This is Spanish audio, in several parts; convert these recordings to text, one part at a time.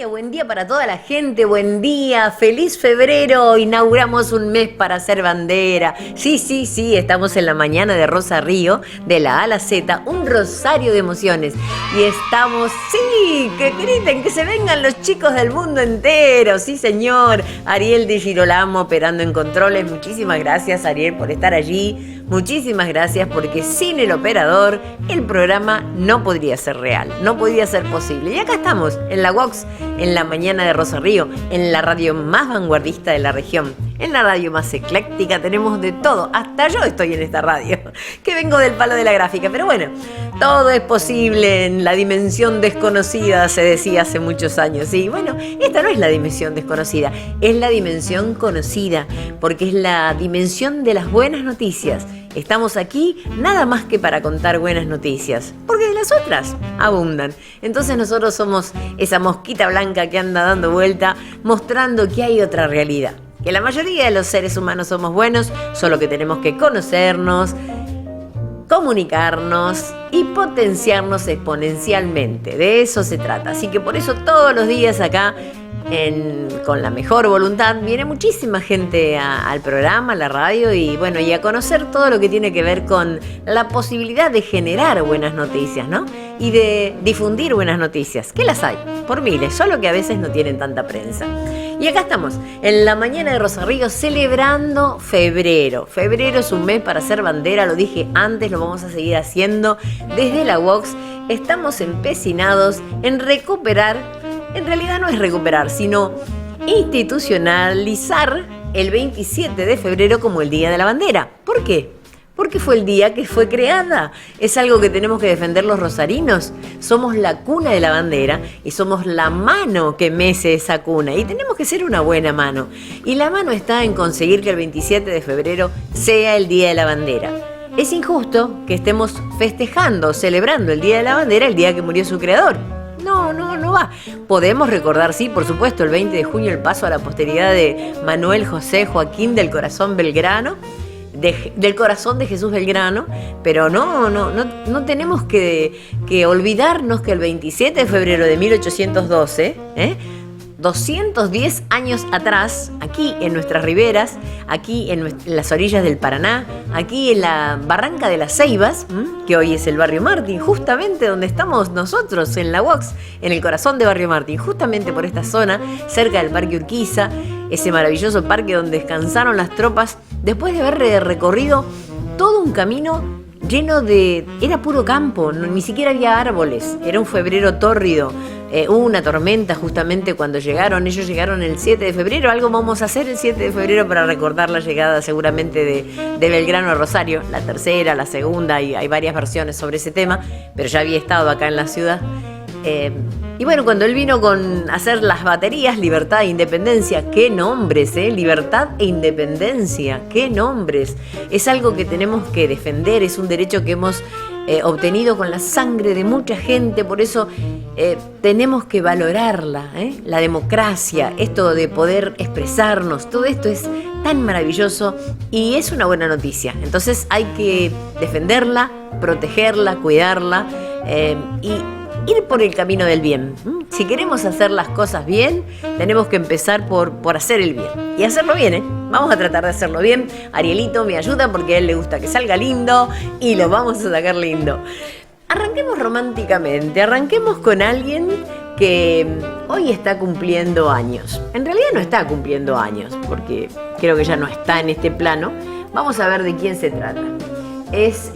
buen día para toda la gente, buen día, feliz febrero, inauguramos un mes para hacer bandera. Sí, estamos en la mañana de Rosa Río, de la A a la Z, un rosario de emociones. Y estamos, sí, que griten, que se vengan los chicos del mundo entero, sí señor. Ariel de Girolamo operando en controles, muchísimas gracias Ariel por estar allí. Muchísimas gracias porque sin el operador el programa no podría ser real, no podría ser posible. Y acá estamos en la Vox, en la mañana de Rosa Río, en la radio más vanguardista de la región, en la radio más ecléctica, tenemos de todo. Hasta yo estoy en esta radio, que vengo del palo de la gráfica. Pero bueno, todo es posible en la dimensión desconocida, se decía hace muchos años. Y bueno, esta no es la dimensión desconocida, es la dimensión conocida, porque es la dimensión de las buenas noticias. Estamos aquí nada más que para contar buenas noticias, porque las otras abundan. Entonces nosotros somos esa mosquita blanca que anda dando vuelta, mostrando que hay otra realidad. Que la mayoría de los seres humanos somos buenos, solo que tenemos que conocernos, comunicarnos y potenciarnos exponencialmente. De eso se trata. Así que por eso todos los días acá, con la mejor voluntad, viene muchísima gente al programa, a la radio y bueno, y a conocer todo lo que tiene que ver con la posibilidad de generar buenas noticias, ¿no? Y de difundir buenas noticias, que las hay, por miles, solo que a veces no tienen tanta prensa. Y acá estamos, en la mañana de Rosa Río, celebrando febrero. Febrero es un mes para hacer bandera, lo dije antes, lo vamos a seguir haciendo desde la Vox. Estamos empecinados en recuperar. En realidad no es recuperar, sino institucionalizar el 27 de febrero como el Día de la Bandera. ¿Por qué? Porque fue el día que fue creada. Es algo que tenemos que defender los rosarinos. Somos la cuna de la bandera y somos la mano que mece esa cuna. Y tenemos que ser una buena mano. Y la mano está en conseguir que el 27 de febrero sea el Día de la Bandera. Es injusto que estemos festejando, celebrando el Día de la Bandera el día que murió su creador. No va. Podemos recordar, sí, por supuesto, el 20 de junio el paso a la posteridad de Manuel José Joaquín del Corazón Belgrano, del Corazón de Jesús Belgrano, pero no tenemos que olvidarnos que el 27 de febrero de 1812, 210 años atrás, aquí en nuestras riberas, aquí en las orillas del Paraná, aquí en la Barranca de las Ceibas, que hoy es el Barrio Martín, justamente donde estamos nosotros, en la Vox, en el corazón de Barrio Martín, justamente por esta zona, cerca del Parque Urquiza, ese maravilloso parque donde descansaron las tropas, después de haber recorrido todo un camino lleno de... Era puro campo, ni siquiera había árboles, era un febrero tórrido. Hubo una tormenta justamente cuando llegaron. Ellos llegaron el 7 de febrero. Algo vamos a hacer el 7 de febrero para recordar la llegada seguramente de Belgrano a Rosario. La tercera, la segunda, y hay varias versiones sobre ese tema, pero ya había estado acá en la ciudad. Y bueno, cuando él vino con hacer las baterías, Libertad e Independencia, qué nombres, Libertad e Independencia, qué nombres. Es algo que tenemos que defender, es un derecho que hemos obtenido con la sangre de mucha gente, por eso tenemos que valorarla, la democracia, esto de poder expresarnos, todo esto es tan maravilloso y es una buena noticia. Entonces hay que defenderla, protegerla, cuidarla y ir por el camino del bien. Si queremos hacer las cosas bien, tenemos que empezar por hacer el bien. Y hacerlo bien, Vamos a tratar de hacerlo bien. Arielito me ayuda porque a él le gusta que salga lindo y lo vamos a sacar lindo. Arranquemos románticamente, arranquemos con alguien que hoy está cumpliendo años. En realidad no está cumpliendo años, porque creo que ya no está en este plano. Vamos a ver de quién se trata. Es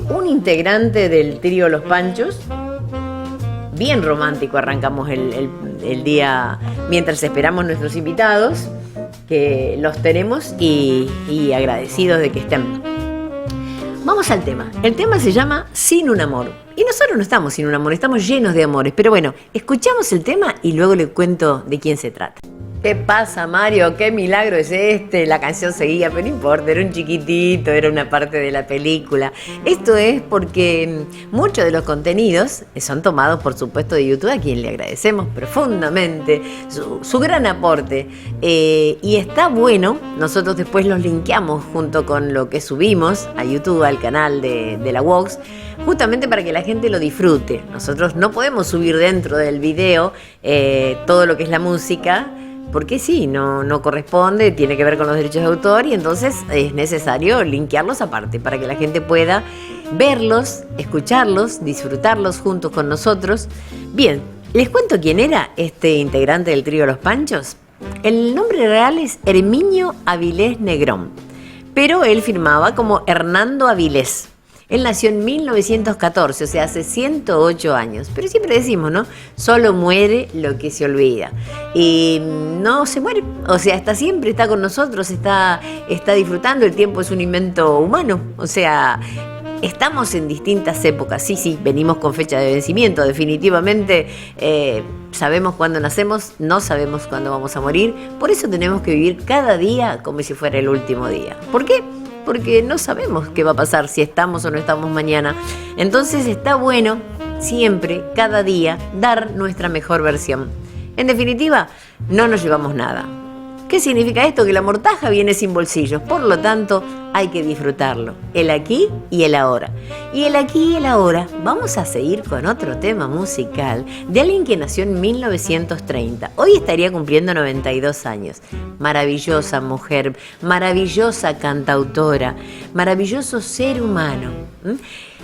un integrante del trío Los Panchos. Bien romántico arrancamos el día mientras esperamos nuestros invitados, que los tenemos y agradecidos de que estén. Vamos al tema. El tema se llama Sin un amor. Y nosotros no estamos sin un amor, estamos llenos de amores. Pero bueno, escuchamos el tema y luego le cuento de quién se trata. ¿Qué pasa, Mario? ¿Qué milagro es este? La canción seguía, pero no importa, era un chiquitito, era una parte de la película. Esto es porque muchos de los contenidos son tomados, por supuesto, de YouTube, a quien le agradecemos profundamente su gran aporte. Y está bueno, nosotros después los linkeamos junto con lo que subimos a YouTube, al canal de la Vox, justamente para que la gente lo disfrute. Nosotros no podemos subir dentro del video todo lo que es la música, porque sí, no corresponde, tiene que ver con los derechos de autor y entonces es necesario linkearlos aparte para que la gente pueda verlos, escucharlos, disfrutarlos juntos con nosotros. Bien, les cuento quién era este integrante del trío Los Panchos. El nombre real es Herminio Avilés Negrón, pero él firmaba como Hernando Avilés. Él nació en 1914, o sea, hace 108 años. Pero siempre decimos, ¿no? Solo muere lo que se olvida. Y no se muere, o sea, está siempre, está con nosotros, está disfrutando. El tiempo es un invento humano, o sea, estamos en distintas épocas. Sí, venimos con fecha de vencimiento, definitivamente. Sabemos cuándo nacemos, no sabemos cuándo vamos a morir. Por eso tenemos que vivir cada día como si fuera el último día. ¿Por qué? Porque no sabemos qué va a pasar, si estamos o no estamos mañana. Entonces está bueno siempre, cada día, dar nuestra mejor versión. En definitiva, no nos llevamos nada. ¿Qué significa esto? Que la mortaja viene sin bolsillos, por lo tanto hay que disfrutarlo, el aquí y el ahora. Y el aquí y el ahora vamos a seguir con otro tema musical de alguien que nació en 1930. Hoy estaría cumpliendo 92 años. Maravillosa mujer, maravillosa cantautora, maravilloso ser humano.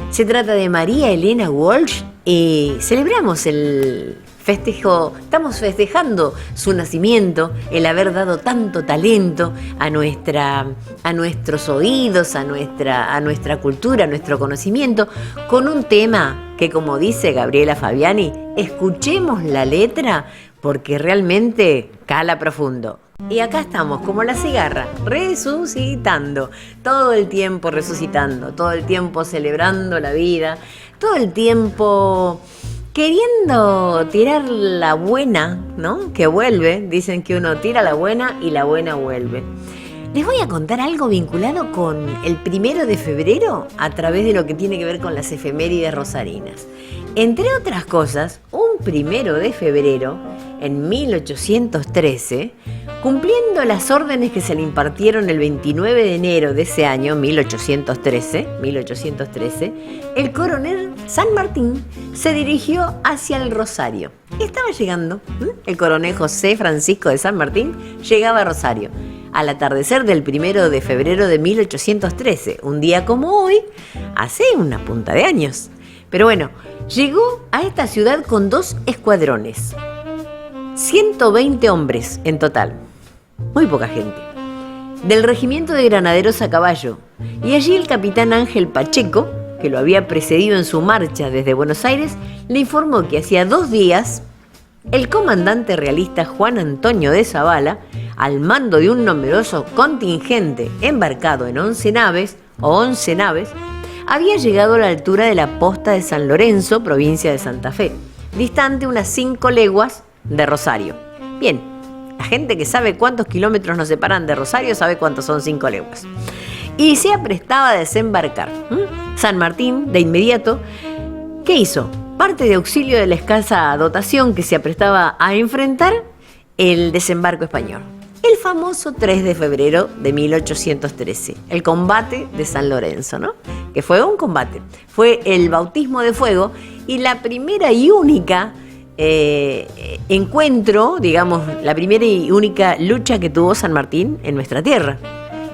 Se trata de María Elena Walsh y celebramos el festejo, estamos festejando su nacimiento, el haber dado tanto talento a nuestros oídos, a nuestra cultura, a nuestro conocimiento, con un tema que, como dice Gabriela Fabiani, escuchemos la letra porque realmente cala profundo. Y acá estamos, como la cigarra, resucitando, todo el tiempo resucitando, todo el tiempo celebrando la vida, todo el tiempo queriendo tirar la buena, ¿no? Que vuelve. Dicen que uno tira la buena y la buena vuelve. Les voy a contar algo vinculado con el 1 de febrero a través de lo que tiene que ver con las efemérides rosarinas. Entre otras cosas, un 1 de febrero, en 1813, cumpliendo las órdenes que se le impartieron el 29 de enero de ese año, 1813, el coronel San Martín se dirigió hacia el Rosario. Estaba llegando, el coronel José Francisco de San Martín llegaba a Rosario al atardecer del 1 de febrero de 1813, un día como hoy, hace una punta de años. Pero bueno, llegó a esta ciudad con 2 escuadrones, 120 hombres en total, muy poca gente, del regimiento de granaderos a caballo, y allí el capitán Ángel Pacheco, que lo había precedido en su marcha desde Buenos Aires, le informó que hacía 2 días el comandante realista Juan Antonio de Zavala, al mando de un numeroso contingente embarcado en 11 naves, había llegado a la altura de la posta de San Lorenzo, provincia de Santa Fe, distante unas 5 leguas de Rosario. Bien, la gente que sabe cuántos kilómetros nos separan de Rosario sabe cuántos son 5 leguas. Y se aprestaba a desembarcar. San Martín, de inmediato, ¿qué hizo? Parte de auxilio de la escasa dotación que se aprestaba a enfrentar el desembarco español. El famoso 3 de febrero de 1813, el combate de San Lorenzo, ¿no? Que fue un combate, fue el bautismo de fuego y la primera y única encuentro, digamos, la primera y única lucha que tuvo San Martín en nuestra tierra,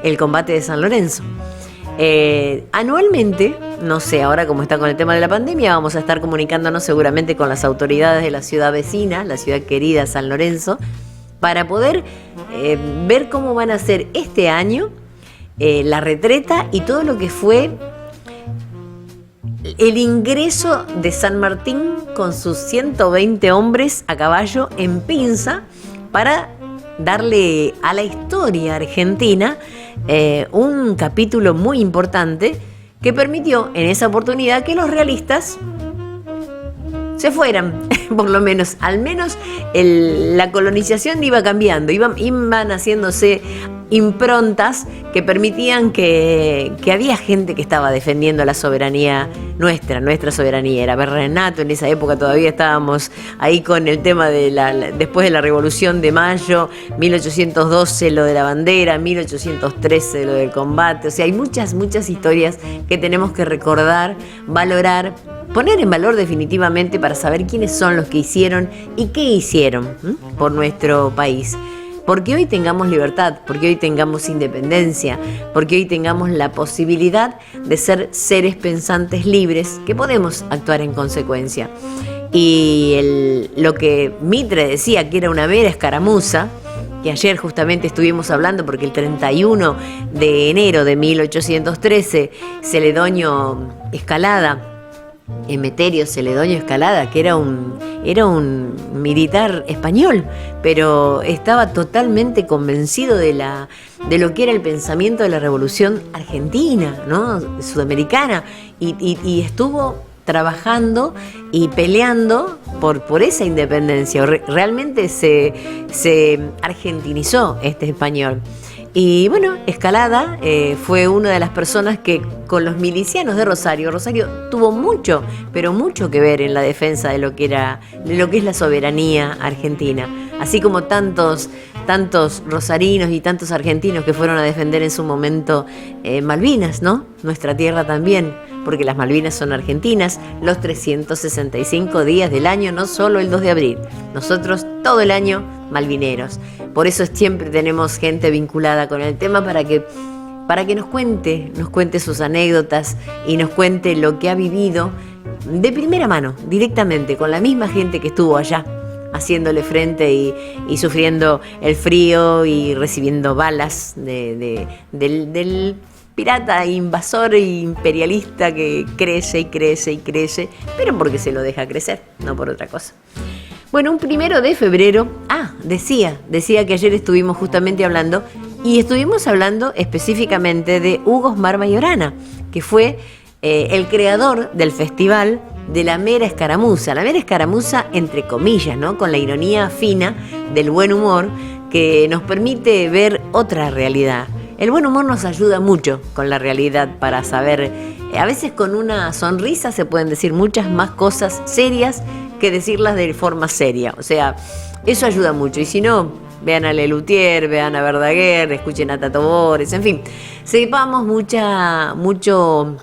el combate de San Lorenzo. Anualmente, no sé, ahora como está con el tema de la pandemia, vamos a estar comunicándonos seguramente con las autoridades de la ciudad vecina, la ciudad querida San Lorenzo, para poder ver cómo van a ser este año la retreta y todo lo que fue el ingreso de San Martín con sus 120 hombres a caballo en pinza para darle a la historia argentina un capítulo muy importante que permitió en esa oportunidad que los realistas se fueran, por lo menos, al menos la colonización iba cambiando, iban haciéndose improntas que permitían que había gente que estaba defendiendo la soberanía nuestra soberanía. Era Berrenato, en esa época todavía estábamos ahí con el tema de después de la Revolución de Mayo, 1812 lo de la bandera, 1813 lo del combate. O sea, hay muchas historias que tenemos que recordar, valorar, poner en valor definitivamente para saber quiénes son los que hicieron y qué hicieron por nuestro país. Porque hoy tengamos libertad, porque hoy tengamos independencia, porque hoy tengamos la posibilidad de ser seres pensantes libres, que podemos actuar en consecuencia. Y lo que Mitre decía que era una mera escaramuza, que ayer justamente estuvimos hablando porque el 31 de enero de 1813 Celedonio Escalada, Emeterio Celedonio Escalada, que era un militar español, pero estaba totalmente convencido de lo que era el pensamiento de la Revolución Argentina, ¿no? Sudamericana, y estuvo trabajando y peleando por esa independencia. Realmente se argentinizó este español. Y bueno, Escalada fue una de las personas que con los milicianos de Rosario tuvo mucho, pero mucho que ver en la defensa de lo que es la soberanía argentina. Así como tantos rosarinos y tantos argentinos que fueron a defender en su momento Malvinas, ¿no? Nuestra tierra también, porque las Malvinas son argentinas, los 365 días del año, no solo el 2 de abril. Nosotros todo el año malvineros. Por eso siempre tenemos gente vinculada con el tema para que nos cuente sus anécdotas y nos cuente lo que ha vivido de primera mano, directamente, con la misma gente que estuvo allá, haciéndole frente y sufriendo el frío y recibiendo balas del pirata invasor e imperialista que crece y crece y crece, pero porque se lo deja crecer, no por otra cosa. Bueno, un 1 de febrero, decía que ayer estuvimos justamente hablando, y estuvimos hablando específicamente de Hugo Osmar Mayorana, que fue el creador del festival de la mera escaramuza entre comillas, ¿no? Con la ironía fina del buen humor que nos permite ver otra realidad. El buen humor nos ayuda mucho con la realidad para saber, a veces con una sonrisa se pueden decir muchas más cosas serias que decirlas de forma seria. O sea, eso ayuda mucho. Y si no, vean a Lelutier, vean a Verdaguer, escuchen a Tato Bores, en fin, sepamos mucho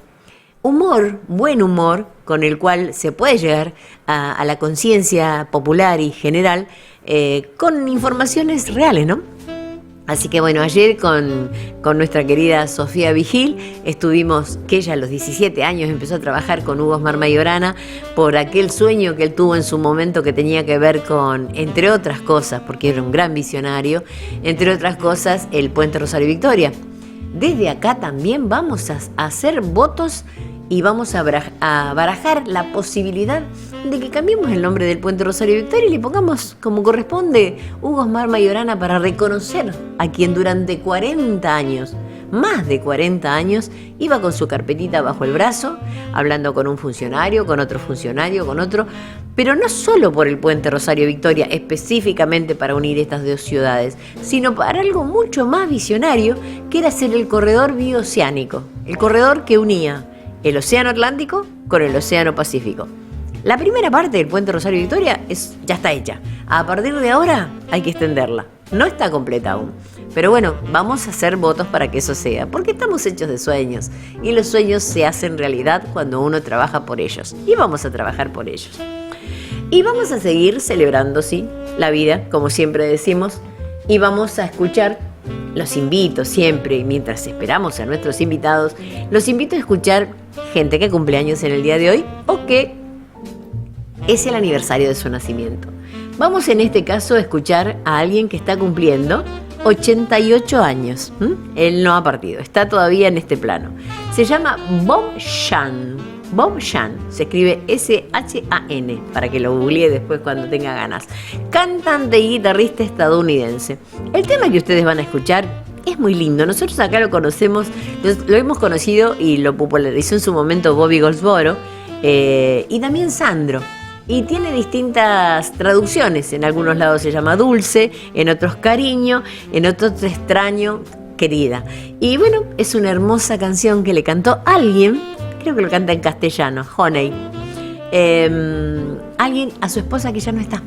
humor, buen humor, con el cual se puede llegar a la conciencia popular y general con informaciones reales, ¿no? Así que bueno, ayer con nuestra querida Sofía Vigil estuvimos, que ella a los 17 años empezó a trabajar con Hugo Osmar Mayorana por aquel sueño que él tuvo en su momento que tenía que ver con, entre otras cosas, porque era un gran visionario, entre otras cosas, el Puente Rosario Victoria. Desde acá también vamos a hacer votos y vamos a barajar la posibilidad de que cambiemos el nombre del Puente Rosario Victoria y le pongamos como corresponde Hugo Osmar Mayorana, para reconocer a quien durante 40 años, más de 40 años, iba con su carpetita bajo el brazo, hablando con un funcionario, con otro funcionario, con otro, pero no solo por el Puente Rosario Victoria, específicamente para unir estas dos ciudades, sino para algo mucho más visionario, que era ser el corredor bioceánico, el corredor que unía el Océano Atlántico con el Océano Pacífico. La primera parte del Puente Rosario Victoria ya está hecha. A partir de ahora hay que extenderla. No está completa aún. Pero bueno, vamos a hacer votos para que eso sea, porque estamos hechos de sueños. Y los sueños se hacen realidad cuando uno trabaja por ellos. Y vamos a trabajar por ellos. Y vamos a seguir celebrando, sí, la vida, como siempre decimos. Y vamos a escuchar. Los invito siempre, mientras esperamos a nuestros invitados, los invito a escuchar gente que cumple años en el día de hoy o que es el aniversario de su nacimiento. Vamos en este caso a escuchar a alguien que está cumpliendo 88 años. Él no ha partido, está todavía en este plano. Se llama Bob Shan. Bob Shan, se escribe S-H-A-N, para que lo googlee después cuando tenga ganas. Cantante y guitarrista estadounidense. El tema que ustedes van a escuchar es muy lindo. Nosotros acá lo conocemos, lo hemos conocido y lo popularizó en su momento Bobby Goldsboro y también Sandro. y tiene distintas traducciones. En algunos lados se llama dulce, en otros cariño, en otros te extraño, querida. Y bueno, es una hermosa canción que le cantó alguien, creo que lo canta en castellano, Honey. Alguien a su esposa que ya no está.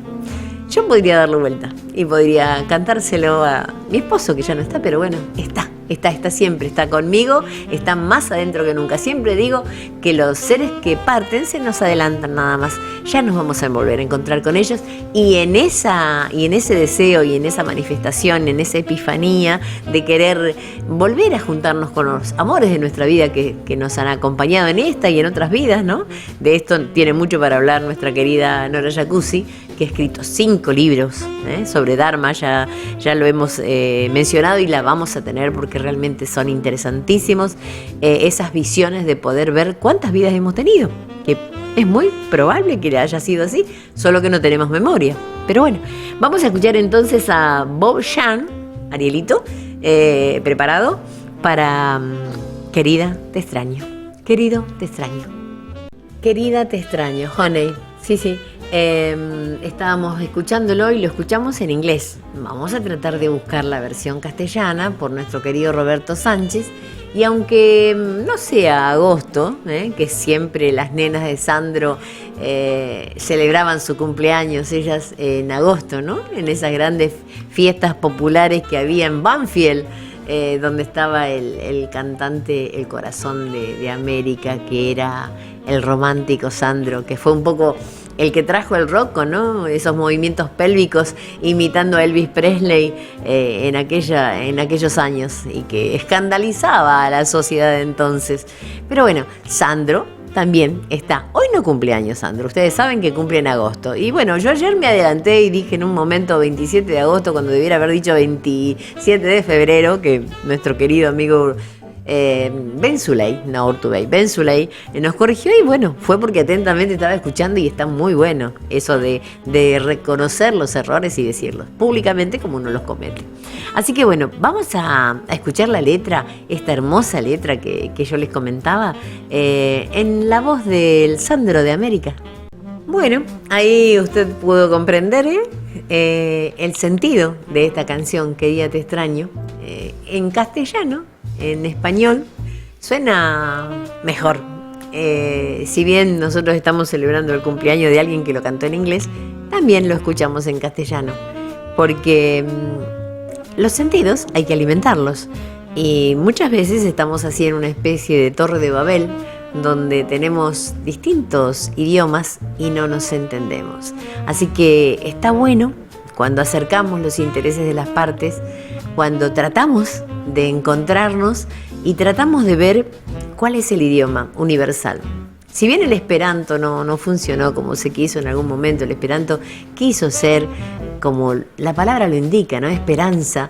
Yo podría darle vuelta y podría cantárselo a mi esposo que ya no está, pero bueno, está siempre, está conmigo, está más adentro que nunca. Siempre digo que los seres que parten se nos adelantan nada más. Ya nos vamos a volver a encontrar con ellos y en ese deseo y en esa manifestación, en esa epifanía de querer volver a juntarnos con los amores de nuestra vida que nos han acompañado en esta y en otras vidas, ¿no? De esto tiene mucho para hablar nuestra querida Nora Jacuzzi, que ha escrito 5 libros sobre Dharma, ya lo hemos mencionado y la vamos a tener porque realmente son interesantísimos esas visiones de poder ver cuántas vidas hemos tenido, que es muy probable que haya sido así, solo que no tenemos memoria. Pero bueno, vamos a escuchar entonces a Bob Shan, Arielito, preparado para Querida, te extraño. Querido, te extraño. Querida, te extraño, Honey. Sí. Estábamos escuchándolo y lo escuchamos en inglés. Vamos a tratar de buscar la versión castellana por nuestro querido Roberto Sánchez. Y aunque no sea agosto, que siempre las nenas de Sandro celebraban su cumpleaños, ellas en agosto, ¿no? En esas grandes fiestas populares que había en Banfield, donde estaba el cantante, el corazón de América, que era el romántico Sandro, que fue un poco el que trajo el rock, ¿no? Esos movimientos pélvicos imitando a Elvis Presley en aquellos años y que escandalizaba a la sociedad de entonces. Pero bueno, Sandro también está. Hoy no cumple años Sandro, ustedes saben que cumple en agosto. Y bueno, yo ayer me adelanté y dije en un momento 27 de agosto cuando debiera haber dicho 27 de febrero, que nuestro querido amigo Ben Suley nos corrigió y bueno, fue porque atentamente estaba escuchando y está muy bueno eso de reconocer los errores y decirlos públicamente como uno los comete. Así que bueno, vamos a escuchar la letra, esta hermosa letra que yo les comentaba, en la voz del Sandro de América. Bueno, ahí usted pudo comprender el sentido de esta canción, Que día te extraño, en castellano. En español suena mejor. Si bien nosotros estamos celebrando el cumpleaños de alguien que lo cantó en inglés, también lo escuchamos en castellano, porque los sentidos hay que alimentarlos y muchas veces estamos así en una especie de torre de Babel donde tenemos distintos idiomas y no nos entendemos. Así que está bueno cuando acercamos los intereses de las partes, cuando tratamos de encontrarnos y tratamos de ver cuál es el idioma universal. Si bien el esperanto no funcionó como se quiso en algún momento, el esperanto quiso ser, como la palabra lo indica, ¿no? Esperanza,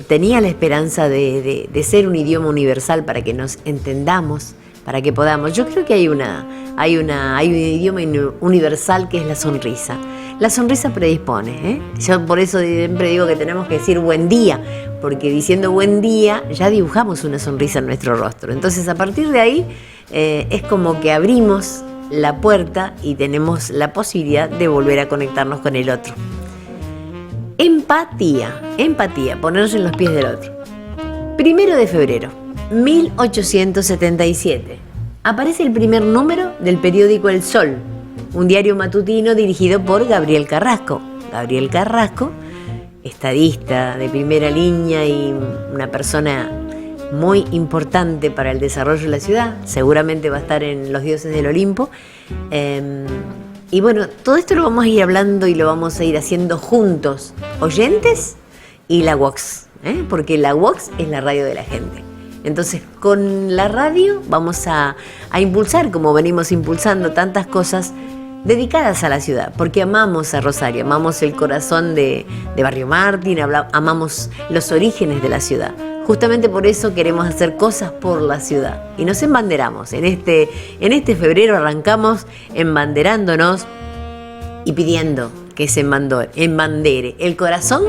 tenía la esperanza de ser un idioma universal para que nos entendamos, para que podamos. Yo creo que hay un idioma universal que es la sonrisa. La sonrisa predispone, Yo por eso siempre digo que tenemos que decir buen día, porque diciendo buen día ya dibujamos una sonrisa en nuestro rostro. Entonces a partir de ahí es como que abrimos la puerta y tenemos la posibilidad de volver a conectarnos con el otro. Empatía, ponerse en los pies del otro. 1 de febrero, 1877, aparece el primer número del periódico El Sol, un diario matutino dirigido por Gabriel Carrasco. Gabriel Carrasco, estadista de primera línea y una persona muy importante para el desarrollo de la ciudad, seguramente va a estar en Los Dioses del Olimpo. Y bueno, todo esto lo vamos a ir hablando y lo vamos a ir haciendo juntos, oyentes y la Vox, porque la Vox es la radio de la gente. Entonces, con la radio vamos a impulsar, como venimos impulsando tantas cosas dedicadas a la ciudad, porque amamos a Rosario, amamos el corazón de Barrio Martín, amamos los orígenes de la ciudad. Justamente por eso queremos hacer cosas por la ciudad y nos embanderamos. En este febrero arrancamos embanderándonos y pidiendo que se embandere el corazón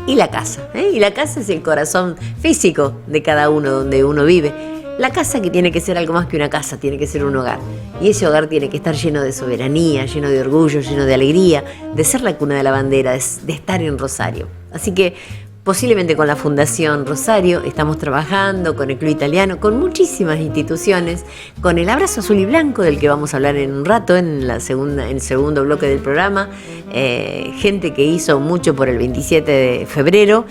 y la casa. Y la casa es el corazón físico de cada uno donde uno vive. La casa, que tiene que ser algo más que una casa, tiene que ser un hogar. Y ese hogar tiene que estar lleno de soberanía, lleno de orgullo, lleno de alegría, de ser la cuna de la bandera, de estar en Rosario. Así que posiblemente con la Fundación Rosario estamos trabajando, con el Club Italiano, con muchísimas instituciones, con el Abrazo Azul y Blanco, del que vamos a hablar en un rato, en el segundo bloque del programa. Gente que hizo mucho por el 27 de febrero,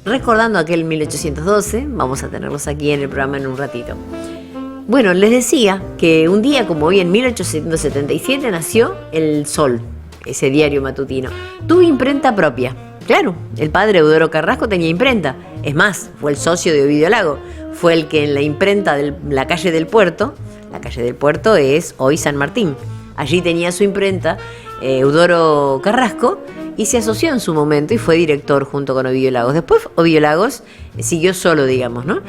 recordando aquel 1812. Vamos a tenerlos aquí en el programa en un ratito. Bueno, les decía que un día como hoy, en 1877, nació El Sol, ese diario matutino. Tuvo imprenta propia. Claro, el padre Eudoro Carrasco tenía imprenta. Es más, fue el socio de Ovidio Lago. Fue el que en la imprenta de la calle del Puerto, la calle del Puerto es hoy San Martín, allí tenía su imprenta Eudoro Carrasco, y se asoció en su momento y fue director junto con Ovidio Lagos. Después Ovidio Lagos siguió solo, digamos, ¿no?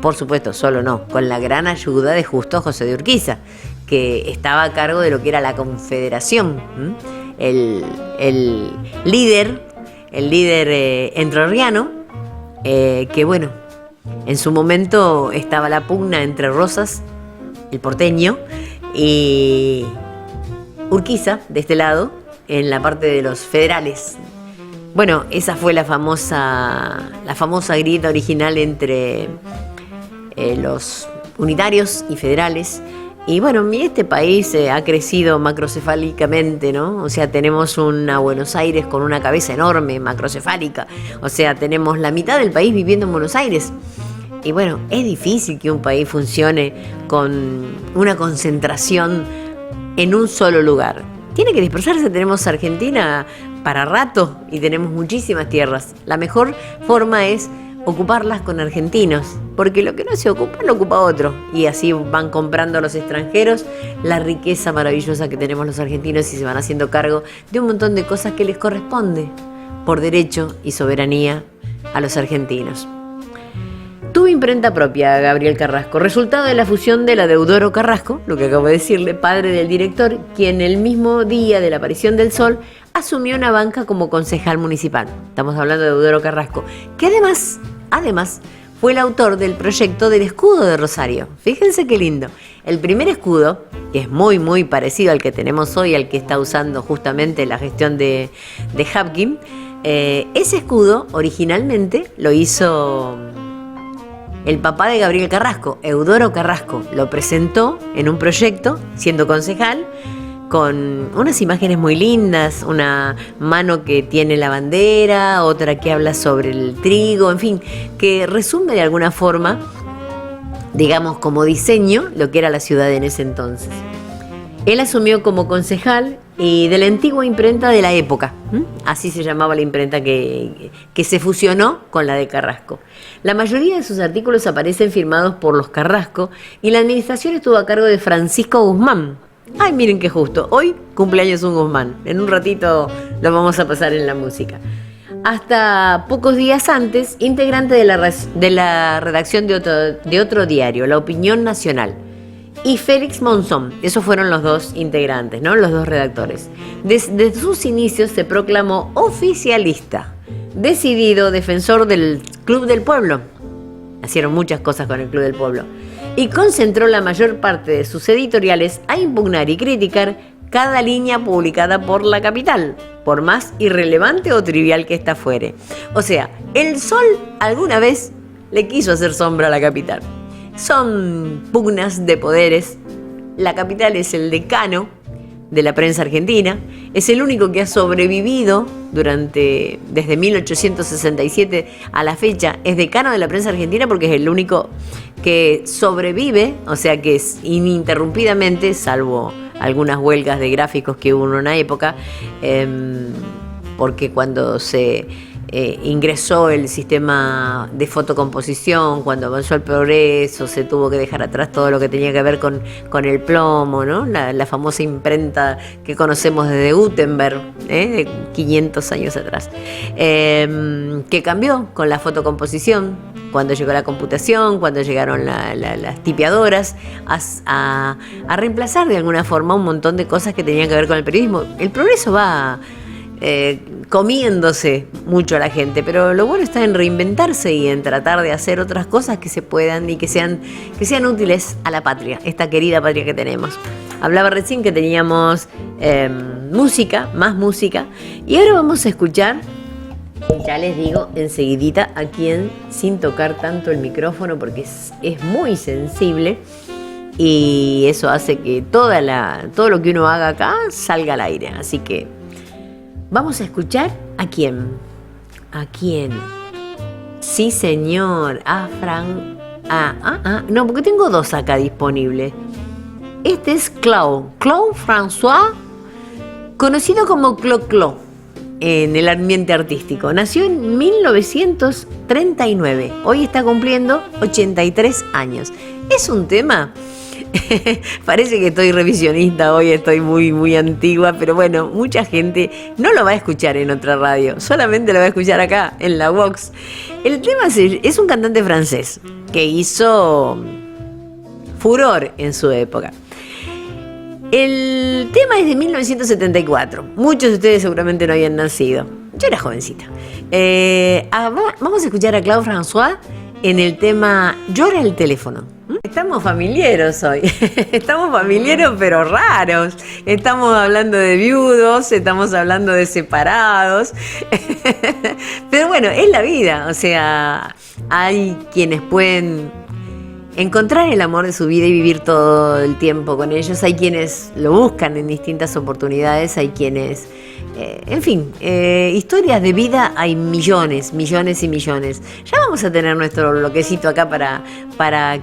Por supuesto, solo no, con la gran ayuda de Justo José de Urquiza, que estaba a cargo de lo que era la Confederación. El líder entrerriano, que bueno, en su momento estaba la pugna entre Rosas, el porteño, y Urquiza, de este lado, en la parte de los federales. Bueno, esa fue la famosa grieta original entre los unitarios y federales. Y bueno, este país ha crecido macrocefálicamente, ¿no? O sea, tenemos una Buenos Aires con una cabeza enorme, macrocefálica. O sea, tenemos la mitad del país viviendo en Buenos Aires. Y bueno, es difícil que un país funcione con una concentración en un solo lugar. Tiene que dispersarse. Tenemos Argentina para rato y tenemos muchísimas tierras. La mejor forma es ocuparlas con argentinos, porque lo que no se ocupa lo ocupa otro, y así van comprando a los extranjeros la riqueza maravillosa que tenemos los argentinos, y se van haciendo cargo de un montón de cosas que les corresponde por derecho y soberanía a los argentinos. Tuvo imprenta propia Gabriel Carrasco, resultado de la fusión de la de Eudoro Carrasco, lo que acabo de decirle, padre del director, quien el mismo día de la aparición del Sol asumió una banca como concejal municipal. Estamos hablando de Eudoro Carrasco, que además fue el autor del proyecto del escudo de Rosario. Fíjense qué lindo. El primer escudo, que es muy muy parecido al que tenemos hoy, al que está usando justamente la gestión de Hapkin, ese escudo originalmente lo hizo el papá de Gabriel Carrasco, Eudoro Carrasco. Lo presentó en un proyecto, siendo concejal, con unas imágenes muy lindas, una mano que tiene la bandera, otra que habla sobre el trigo, en fin, que resume de alguna forma, digamos, como diseño, lo que era la ciudad en ese entonces. Él asumió como concejal y de la antigua imprenta de la época, así se llamaba la imprenta que se fusionó con la de Carrasco. La mayoría de sus artículos aparecen firmados por los Carrasco, y la administración estuvo a cargo de Francisco Guzmán. Ay, miren qué justo, hoy cumpleaños un Guzmán, en un ratito lo vamos a pasar en la música. Hasta pocos días antes, integrante de la redacción de otro diario, La Opinión Nacional, y Félix Monzón. Esos fueron los dos integrantes, ¿no? Los dos redactores. Desde sus inicios se proclamó oficialista, decidido defensor del Club del Pueblo. Hicieron muchas cosas con el Club del Pueblo. Y concentró la mayor parte de sus editoriales a impugnar y criticar cada línea publicada por La Capital, por más irrelevante o trivial que ésta fuere. O sea, el Sol alguna vez le quiso hacer sombra a La Capital. Son pugnas de poderes. La Capital es el decano de la prensa argentina, es el único que ha sobrevivido desde 1867 a la fecha, es decano de la prensa argentina porque es el único que sobrevive, o sea que es ininterrumpidamente, salvo algunas huelgas de gráficos que hubo en una época, porque cuando se ingresó el sistema de fotocomposición, cuando avanzó el progreso, se tuvo que dejar atrás todo lo que tenía que ver con el plomo, ¿no? La famosa imprenta que conocemos desde Gutenberg, de 500 años atrás, que cambió con la fotocomposición, cuando llegó la computación, cuando llegaron las tipeadoras, a reemplazar de alguna forma un montón de cosas que tenían que ver con el periodismo. El progreso va comiéndose mucho a la gente, pero lo bueno está en reinventarse y en tratar de hacer otras cosas que se puedan y que sean útiles a la patria, esta querida patria que tenemos. Hablaba recién que teníamos música, más música, y ahora vamos a escuchar, ya les digo enseguidita a quién, sin tocar tanto el micrófono porque es muy sensible y eso hace que todo lo que uno haga acá salga al aire. Así que vamos a escuchar a quién. ¿A quién? Sí, señor. No, porque tengo dos acá disponibles. Este es Claude François, conocido como Clo-Clo en el ambiente artístico. Nació en 1939. Hoy está cumpliendo 83 años. Es un tema... Parece que estoy revisionista hoy, estoy muy, muy antigua, pero bueno, mucha gente no lo va a escuchar en otra radio, solamente lo va a escuchar acá, en la Vox. El tema es un cantante francés que hizo furor en su época. El tema es de 1974. Muchos de ustedes seguramente no habían nacido. Yo era jovencita. Vamos a escuchar a Claude François en el tema Llora el teléfono. Estamos familiares hoy. Estamos familiares pero raros. Estamos hablando de viudos, estamos hablando de separados. Pero bueno, es la vida. O sea, hay quienes pueden encontrar el amor de su vida y vivir todo el tiempo con ellos. Hay quienes lo buscan en distintas oportunidades, hay quienes... en fin, historias de vida hay millones y millones. Ya vamos a tener nuestro bloquecito acá para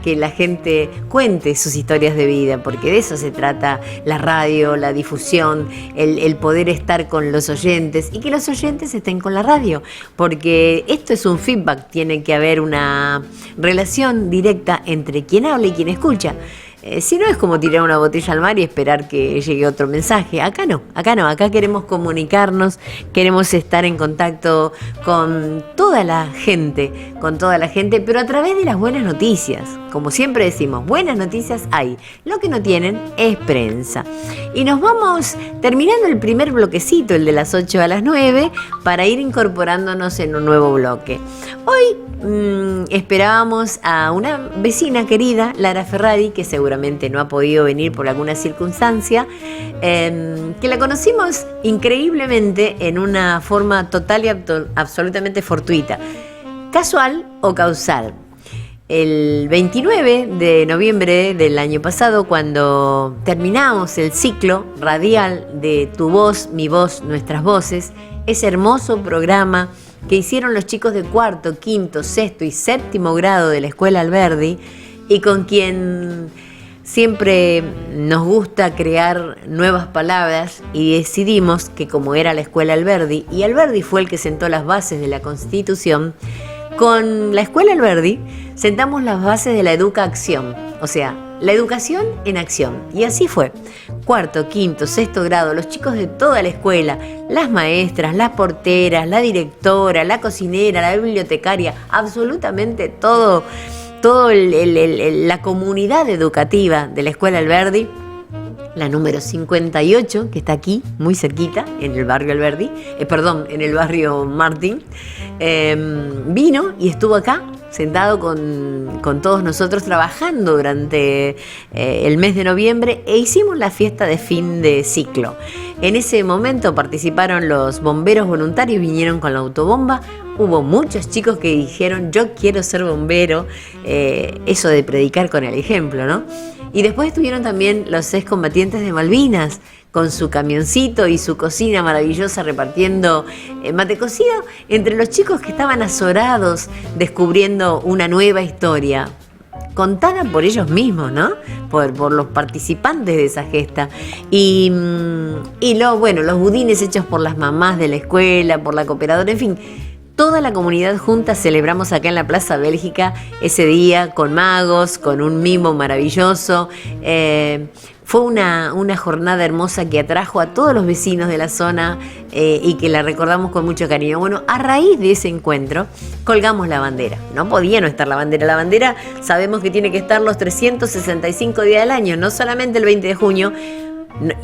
que la gente cuente sus historias de vida, porque de eso se trata la radio, la difusión, el poder estar con los oyentes y que los oyentes estén con la radio, porque esto es un feedback, tiene que haber una relación directa entre quien habla y quien escucha. Si no, es como tirar una botella al mar y esperar que llegue otro mensaje. Acá no, acá queremos comunicarnos, queremos estar en contacto con toda la gente, pero a través de las buenas noticias. Como siempre decimos, buenas noticias hay, lo que no tienen es prensa. Y nos vamos terminando el primer bloquecito, el de las 8 a las 9, para ir incorporándonos en un nuevo bloque. Hoy esperábamos a una vecina querida, Lara Ferrari, que seguramente no ha podido venir por alguna circunstancia, que la conocimos increíblemente en una forma total y absolutamente fortuita, casual o causal. El 29 de noviembre del año pasado, cuando terminamos el ciclo radial de Tu Voz, Mi Voz, Nuestras Voces, ese hermoso programa que hicieron los chicos de cuarto, quinto, sexto y séptimo grado de la Escuela Alberdi, y con quien siempre nos gusta crear nuevas palabras, y decidimos que como era la Escuela Alberdi, y Alberdi fue el que sentó las bases de la Constitución, con la Escuela Alberdi sentamos las bases de la educación, o sea, la educación en acción. Y así fue. Cuarto, quinto, sexto grado, los chicos de toda la escuela, las maestras, las porteras, la directora, la cocinera, la bibliotecaria, absolutamente todo la comunidad educativa de la Escuela Alberdi, la número 58, que está aquí, muy cerquita, en el barrio Alberdi, en el barrio Martín, vino y estuvo acá, sentado con todos nosotros, trabajando durante el mes de noviembre, e hicimos la fiesta de fin de ciclo. En ese momento participaron los bomberos voluntarios, vinieron con la autobomba. Hubo muchos chicos que dijeron, yo quiero ser bombero, eso de predicar con el ejemplo, ¿no? Y después estuvieron también los excombatientes de Malvinas, con su camioncito y su cocina maravillosa, repartiendo mate cocido entre los chicos que estaban azorados descubriendo una nueva historia, contada por ellos mismos, ¿no? Por los participantes de esa gesta. Y los budines hechos por las mamás de la escuela, por la cooperadora, en fin. Toda la comunidad junta celebramos acá en la Plaza Bélgica ese día con magos, con un mimo maravilloso. Fue una jornada hermosa que atrajo a todos los vecinos de la zona y que la recordamos con mucho cariño. Bueno, a raíz de ese encuentro colgamos la bandera. No podía no estar la bandera. La bandera sabemos que tiene que estar los 365 días del año, no solamente el 20 de junio,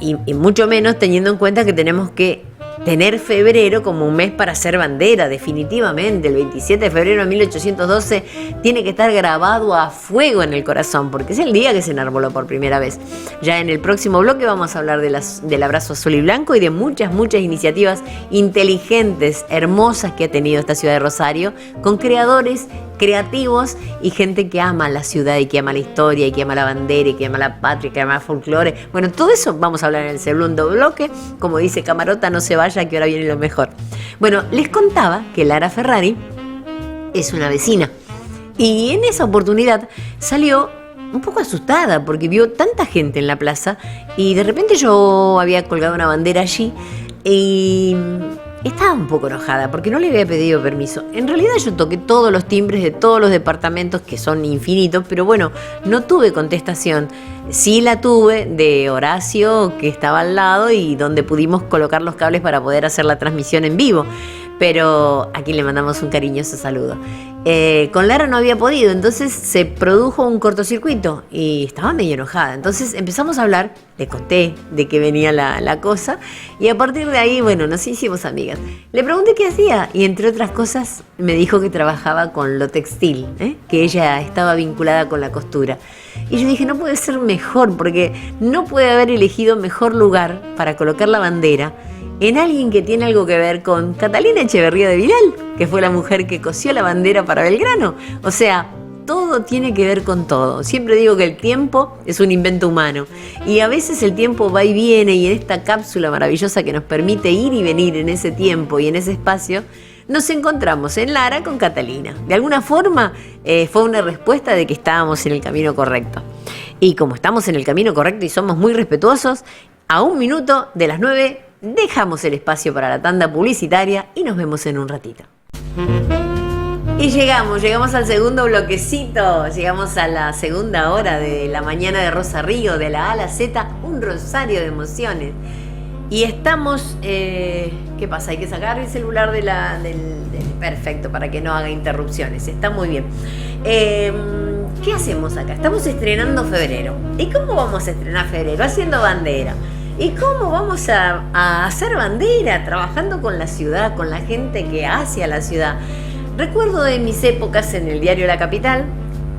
y mucho menos teniendo en cuenta que tenemos que tener febrero como un mes para hacer bandera, definitivamente. El 27 de febrero de 1812 tiene que estar grabado a fuego en el corazón, porque es el día que se enarboló por primera vez. Ya en el próximo bloque vamos a hablar del abrazo azul y blanco y de muchas iniciativas inteligentes, hermosas que ha tenido esta ciudad de Rosario, con creadores creativos y gente que ama la ciudad y que ama la historia y que ama la bandera y que ama la patria y que ama el folclore. Bueno, todo eso vamos a hablar en el segundo bloque. Como dice Camarota, no se vaya que ahora viene lo mejor. Bueno, les contaba que Lara Ferrari es una vecina y en esa oportunidad salió un poco asustada porque vio tanta gente en la plaza y de repente yo había colgado una bandera allí y estaba un poco enojada porque no le había pedido permiso. En realidad yo toqué todos los timbres de todos los departamentos, que son infinitos, pero bueno, no tuve contestación. Sí la tuve de Horacio, que estaba al lado y donde pudimos colocar los cables para poder hacer la transmisión en vivo. Pero aquí le mandamos un cariñoso saludo. Con Lara no había podido, entonces se produjo un cortocircuito y estaba medio enojada. Entonces empezamos a hablar, le conté de que venía la cosa y a partir de ahí, bueno, nos hicimos amigas. Le pregunté qué hacía y entre otras cosas me dijo que trabajaba con lo textil, que ella estaba vinculada con la costura. Y yo dije, no puede ser mejor porque no puede haber elegido mejor lugar para colocar la bandera en alguien que tiene algo que ver con Catalina Echeverría de Vilal, que fue la mujer que cosió la bandera para Belgrano. O sea, todo tiene que ver con todo. Siempre digo que el tiempo es un invento humano y a veces el tiempo va y viene y en esta cápsula maravillosa que nos permite ir y venir en ese tiempo y en ese espacio, nos encontramos en Lara con Catalina. De alguna forma fue una respuesta de que estábamos en el camino correcto. Y como estamos en el camino correcto y somos muy respetuosos, a 1 minuto de las 9 dejamos el espacio para la tanda publicitaria y nos vemos en un ratito. Y llegamos al segundo bloquecito, llegamos a la segunda hora de la mañana de Rosa Río, de la A a la Z, un rosario de emociones. Y estamos, ¿qué pasa? Hay que sacar el celular del perfecto, para que no haga interrupciones, está muy bien. ¿Qué hacemos acá? Estamos estrenando febrero. ¿Y cómo vamos a estrenar febrero? Haciendo bandera. ¿Y cómo vamos a hacer bandera? Trabajando con la ciudad, con la gente que hace a la ciudad. Recuerdo de mis épocas en el diario La Capital,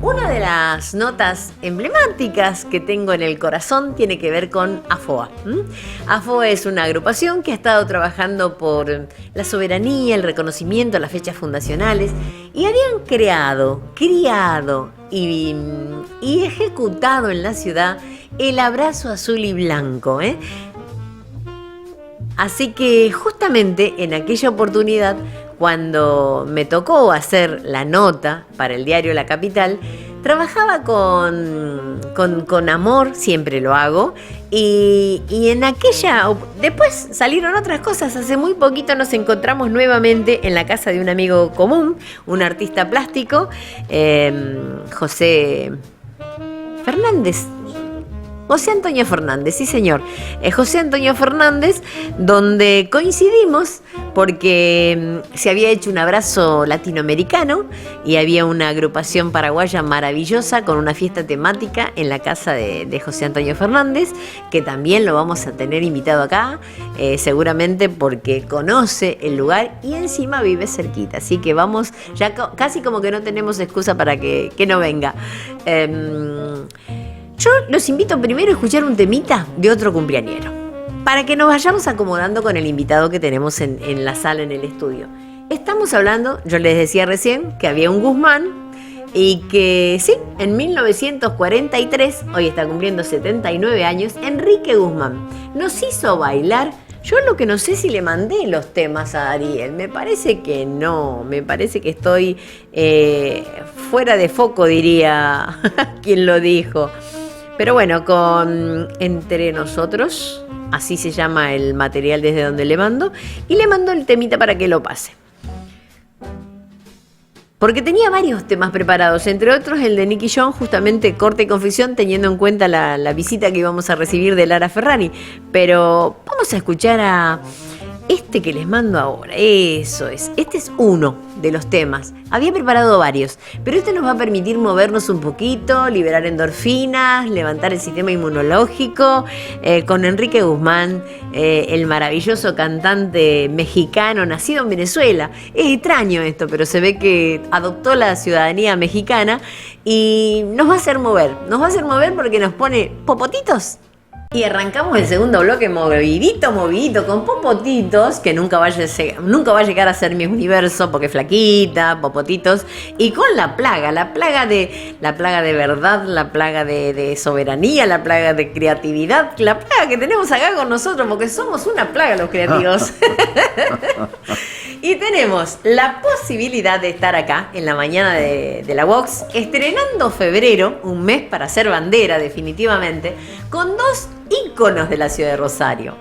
una de las notas emblemáticas que tengo en el corazón tiene que ver con AFOA. AFOA es una agrupación que ha estado trabajando por la soberanía, el reconocimiento, las fechas fundacionales y habían criado y ejecutado en la ciudad el abrazo azul y blanco. Así que justamente en aquella oportunidad, cuando me tocó hacer la nota para el diario La Capital, trabajaba con amor, siempre lo hago, y en aquella... Después salieron otras cosas, hace muy poquito nos encontramos nuevamente en la casa de un amigo común, un artista plástico, José Antonio Fernández, sí señor, José Antonio Fernández, donde coincidimos porque se había hecho un abrazo latinoamericano y había una agrupación paraguaya maravillosa con una fiesta temática en la casa de José Antonio Fernández, que también lo vamos a tener invitado acá, seguramente porque conoce el lugar y encima vive cerquita, así que vamos, ya casi como que no tenemos excusa para que no venga. Yo los invito primero a escuchar un temita de otro cumpleañero, para que nos vayamos acomodando con el invitado que tenemos en la sala, en el estudio. Estamos hablando, yo les decía recién, que había un Guzmán y que sí, en 1943, hoy está cumpliendo 79 años, Enrique Guzmán nos hizo bailar. Yo lo que no sé si le mandé los temas a Ariel, me parece que no, me parece que estoy fuera de foco, diría quien lo dijo. Pero bueno, con Entre Nosotros, así se llama el material desde donde le mando, y le mando el temita para que lo pase. Porque tenía varios temas preparados, entre otros el de Nicky John, justamente corte y confección, teniendo en cuenta la visita que íbamos a recibir de Lara Ferrari. Pero vamos a escuchar a Este que les mando ahora, eso es. Este es uno de los temas. Había preparado varios, pero este nos va a permitir movernos un poquito, liberar endorfinas, levantar el sistema inmunológico. Con Enrique Guzmán, el maravilloso cantante mexicano nacido en Venezuela. Es extraño esto, pero se ve que adoptó la ciudadanía mexicana y nos va a hacer mover. Nos va a hacer mover porque nos pone popotitos. Y arrancamos el segundo bloque movidito, con popotitos, que nunca va a llegar a ser mi universo, porque flaquita, popotitos, y con la plaga de verdad, la plaga de soberanía, la plaga de creatividad, la plaga que tenemos acá con nosotros, porque somos una plaga los creativos. Y tenemos la posibilidad de estar acá en la mañana de la Vox, estrenando febrero, un mes para hacer bandera definitivamente, con dos íconos de la ciudad de Rosario.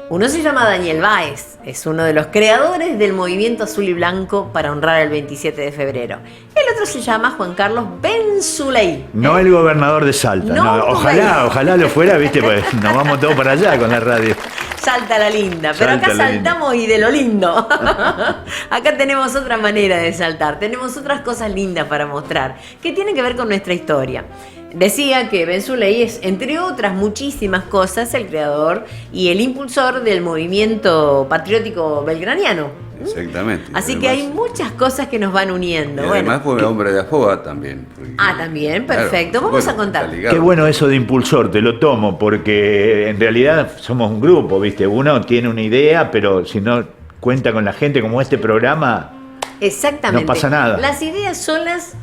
Uno se llama Daniel Báez, es uno de los creadores del movimiento azul y blanco para honrar el 27 de febrero. El otro se llama Juan Carlos Benzuley. No el gobernador de Salta. No, ojalá lo fuera, viste, pues nos vamos todos para allá con la radio. Salta la linda, pero acá saltamos y de lo lindo. Acá tenemos otra manera de saltar, tenemos otras cosas lindas para mostrar, que tienen que ver con nuestra historia. Decía que Benzuley es, entre otras muchísimas cosas, el creador y el impulsor del movimiento patriótico belgraniano. Exactamente. Así que hay muchas cosas que nos van uniendo. Y además fue hombre de Afoa también. También, perfecto. Claro, vamos a contar. Qué bueno eso de impulsor, te lo tomo, porque en realidad somos un grupo, ¿viste? Uno tiene una idea, pero si no cuenta con la gente como este programa, exactamente, no pasa nada. Las ideas solas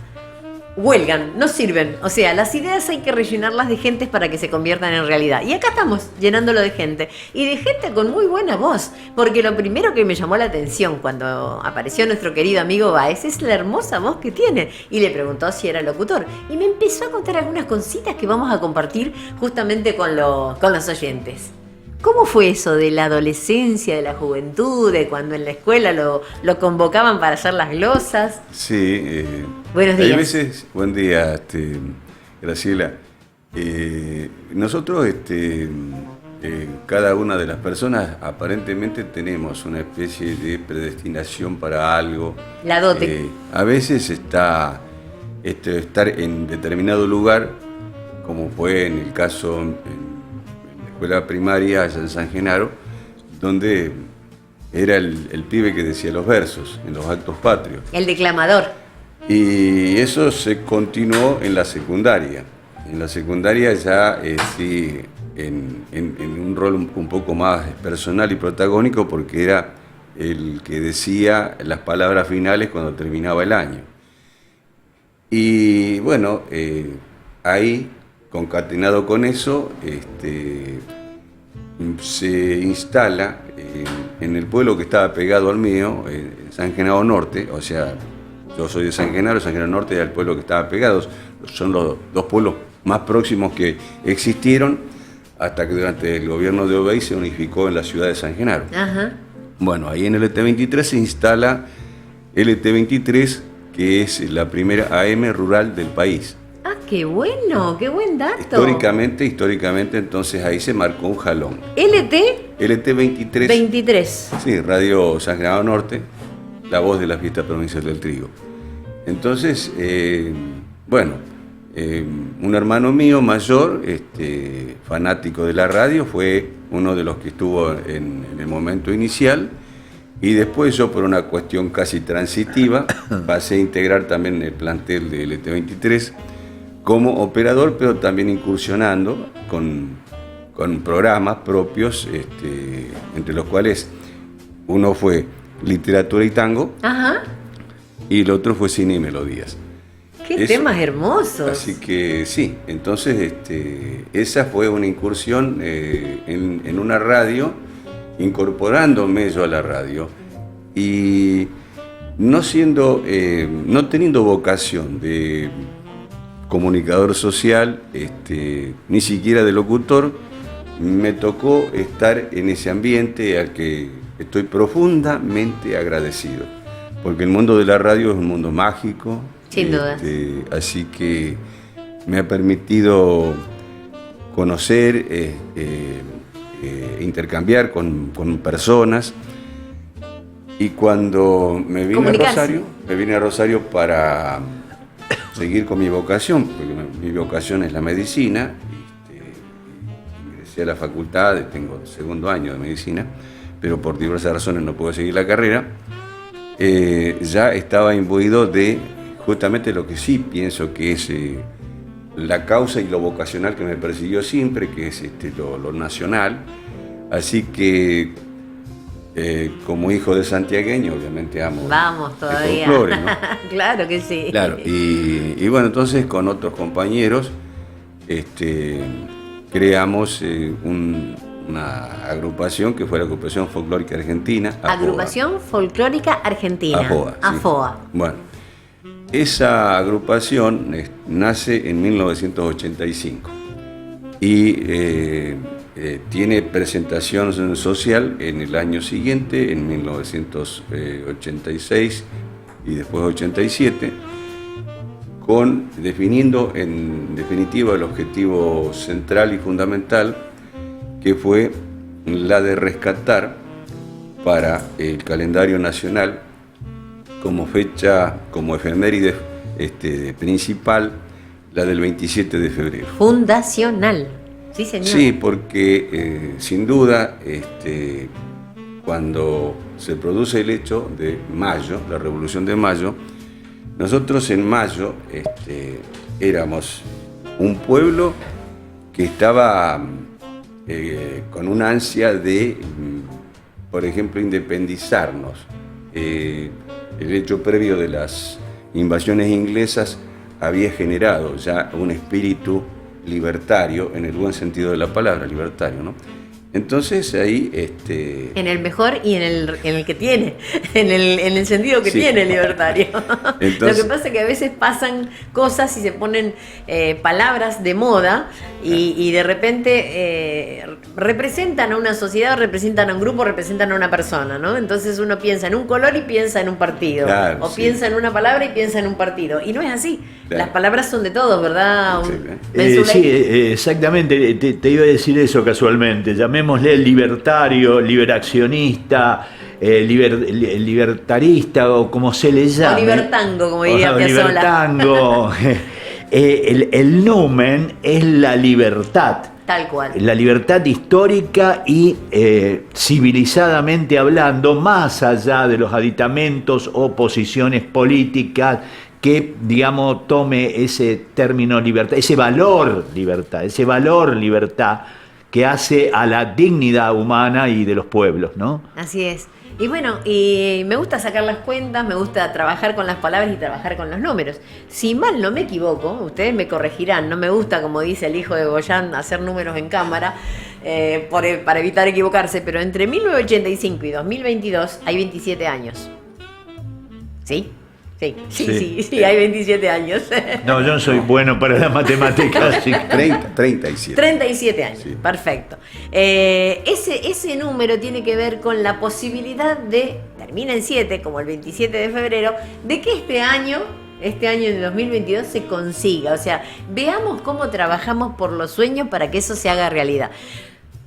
huelgan, no sirven. O sea, las ideas hay que rellenarlas de gente para que se conviertan en realidad. Y acá estamos llenándolo de gente. Y de gente con muy buena voz. Porque lo primero que me llamó la atención cuando apareció nuestro querido amigo Báez es la hermosa voz que tiene. Y le preguntó si era locutor. Y me empezó a contar algunas cositas que vamos a compartir justamente con los oyentes. ¿Cómo fue eso de la adolescencia, de la juventud, de cuando en la escuela lo convocaban para hacer las glosas? Sí. Buenos días. Hay veces, buen día, Graciela. Nosotros, cada una de las personas, aparentemente tenemos una especie de predestinación para algo. La dote. A veces estar en determinado lugar, como fue en el caso en la escuela primaria allá en San Genaro, donde era el pibe que decía los versos en los actos patrios. El declamador. Y eso se continuó en la secundaria. En la secundaria ya sí, en un rol un poco más personal y protagónico, porque era el que decía las palabras finales cuando terminaba el año. Y bueno, ahí, concatenado con eso, se instala en el pueblo que estaba pegado al mío, en San Genaro Norte. O sea, yo soy de San Genaro Norte era el pueblo que estaba pegado. Son los dos pueblos más próximos que existieron hasta que durante el gobierno de Obey se unificó en la ciudad de San Genaro. Ajá. Bueno, ahí en el LT23 se instala LT23, que es la primera AM rural del país. ¡Ah, qué bueno! ¡Qué buen dato! Históricamente, entonces ahí se marcó un jalón. LT23. 23. Sí, Radio San Genaro Norte, la voz de la fiesta provincial del trigo. Entonces, un hermano mío mayor, fanático de la radio, fue uno de los que estuvo en el momento inicial. Y después yo, por una cuestión casi transitiva, pasé a integrar también el plantel de LT23 como operador, pero también incursionando con programas propios, entre los cuales uno fue literatura y tango. Ajá. Y el otro fue cine y melodías. ¡Qué temas hermosos! Así que sí, entonces esa fue una incursión en una radio, incorporándome yo a la radio y no teniendo vocación de comunicador social, ni siquiera de locutor, me tocó estar en ese ambiente al que estoy profundamente agradecido, porque el mundo de la radio es un mundo mágico. Sin duda. Así que me ha permitido conocer, intercambiar con personas Y cuando me Comunicarse. vine a Rosario para seguir con mi vocación, porque mi vocación es la medicina. Ingresé a la facultad, tengo 2º año de medicina, pero por diversas razones no puedo seguir la carrera. Ya estaba imbuido de justamente lo que sí pienso que es la causa y lo vocacional que me persiguió siempre, que es lo nacional. Así que como hijo de santiagueño, obviamente amo Vamos el todavía. folclore, ¿no? Claro que sí. Claro, y bueno, entonces con otros compañeros creamos una agrupación que fue la Agrupación Folclórica Argentina. AFOA. Agrupación Folclórica Argentina. AFOA, sí. AFOA. Bueno, esa agrupación nace en 1985 y tiene presentación social en el año siguiente, en 1986 y después 87, definiendo en definitiva el objetivo central y fundamental, que fue la de rescatar para el calendario nacional como fecha, como efeméride principal, la del 27 de febrero. Fundacional. Sí, señor. Sí, porque sin duda, cuando se produce el hecho de Mayo, la Revolución de Mayo, nosotros en Mayo éramos un pueblo que estaba con una ansia de, por ejemplo, independizarnos. El hecho previo de las invasiones inglesas había generado ya un espíritu libertario, en el buen sentido de la palabra, libertario, ¿no? Entonces ahí... En el mejor y en el que tiene, en el sentido que Sí. tiene libertario. Entonces, Lo que pasa es que a veces pasan cosas y se ponen palabras de moda y de repente representan a una sociedad, representan a un grupo, representan a una persona, ¿no? Entonces uno piensa en un color y piensa en un partido, Claro, o sí. piensa en una palabra y piensa en un partido, y no es así. Claro. Las palabras son de todos, ¿verdad? Sí, Benzulay? Sí, exactamente, te iba a decir eso casualmente. Llamémosle libertario, liberaccionista, libertarista o como se le llame. O libertango, como diría O Piazzolla. libertango. El numen es la libertad. Tal cual. La libertad histórica y civilizadamente hablando, más allá de los aditamentos o posiciones políticas que, digamos, tome ese término libertad, ese valor libertad que hace a la dignidad humana y de los pueblos, ¿no? Así es. Y bueno, y me gusta sacar las cuentas, me gusta trabajar con las palabras y trabajar con los números. Si mal no me equivoco, ustedes me corregirán, no me gusta, como dice el hijo de Goyán, hacer números en cámara para evitar equivocarse, pero entre 1985 y 2022 hay 27 años. ¿Sí? Sí, hay 27 años. No, yo no soy bueno para las matemáticas. Sí. 37. 37 años, Sí. perfecto. Ese número tiene que ver con la posibilidad de, termina en 7, como el 27 de febrero, de que este año de 2022 se consiga. O sea, veamos cómo trabajamos por los sueños para que eso se haga realidad.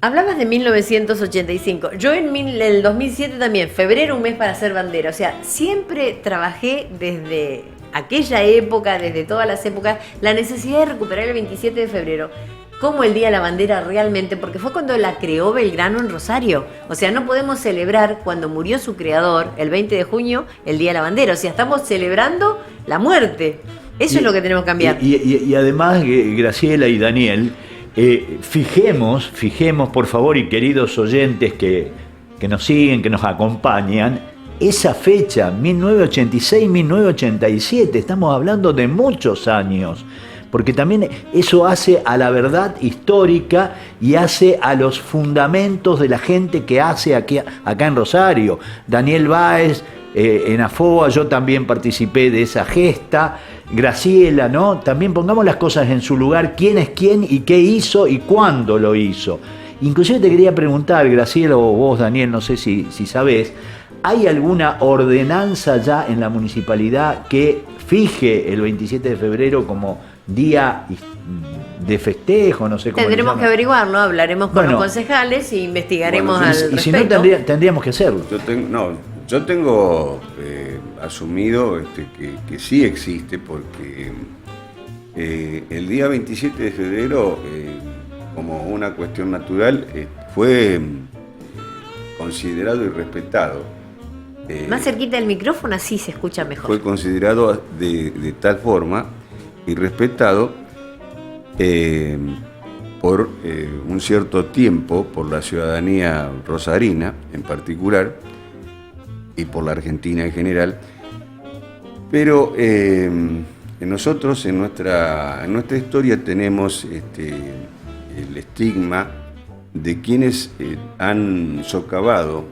Hablabas de 1985. Yo en el 2007 también, febrero, un mes para hacer bandera. O sea, siempre trabajé desde aquella época, desde todas las épocas, la necesidad de recuperar el 27 de febrero como el Día de la Bandera realmente, porque fue cuando la creó Belgrano en Rosario. O sea, no podemos celebrar cuando murió su creador, el 20 de junio, el Día de la Bandera. O sea, estamos celebrando la muerte. Eso es lo que tenemos que cambiar. Y además, Graciela y Daniel, fijemos, por favor, y queridos oyentes que nos siguen, que nos acompañan, esa fecha, 1986-1987, estamos hablando de muchos años, porque también eso hace a la verdad histórica y hace a los fundamentos de la gente que hace acá en Rosario. Daniel Báez, en AFOA, yo también participé de esa gesta. Graciela, ¿no? También pongamos las cosas en su lugar, quién es quién y qué hizo y cuándo lo hizo. Inclusive te quería preguntar, Graciela, o vos, Daniel, no sé si sabés, ¿hay alguna ordenanza ya en la municipalidad que fije el 27 de febrero como día de festejo? No sé cómo Tendremos que averiguarlo, hablaremos con los concejales e investigaremos al y si no, respecto. tendríamos que hacerlo. Yo tengo asumido que sí existe, porque el día 27 de febrero, como una cuestión natural, fue considerado y respetado. Más cerquita del micrófono, así se escucha mejor. Fue considerado de tal forma y respetado por un cierto tiempo, por la ciudadanía rosarina en particular, y por la Argentina en general, pero nosotros en nuestra historia tenemos el estigma de quienes han socavado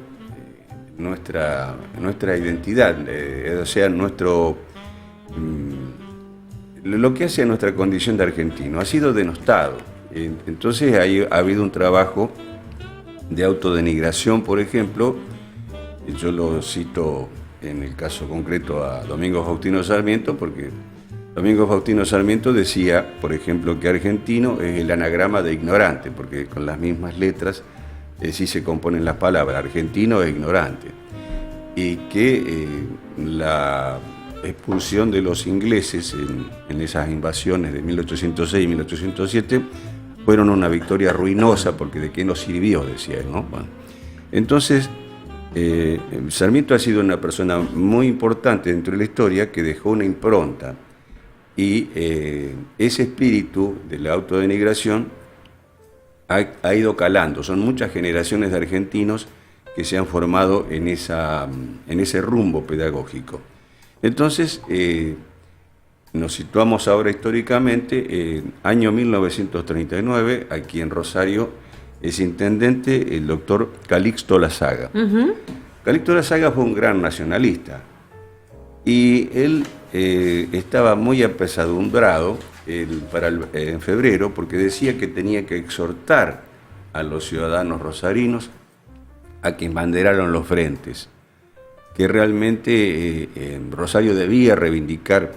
nuestra identidad, o sea, lo que hace a nuestra condición de argentino, ha sido denostado. Entonces ha habido un trabajo de autodenigración, por ejemplo. Yo lo cito en el caso concreto a Domingo Faustino Sarmiento, porque Domingo Faustino Sarmiento decía, por ejemplo, que argentino es el anagrama de ignorante, porque con las mismas letras sí se componen las palabras, argentino e ignorante. Y que la expulsión de los ingleses en esas invasiones de 1806 y 1807 fueron una victoria ruinosa, porque de qué nos sirvió, decía él, ¿no? Bueno, entonces, Sarmiento ha sido una persona muy importante dentro de la historia, que dejó una impronta, y ese espíritu de la autodenigración ha ido calando. Son muchas generaciones de argentinos que se han formado en ese rumbo pedagógico. Entonces, nos situamos ahora históricamente, año 1939, aquí en Rosario, es intendente el doctor Calixto Lazaga. Uh-huh. Calixto Lazaga fue un gran nacionalista, y él estaba muy apesadumbrado en febrero, porque decía que tenía que exhortar a los ciudadanos rosarinos a que embanderaron los frentes, que realmente Rosario debía reivindicar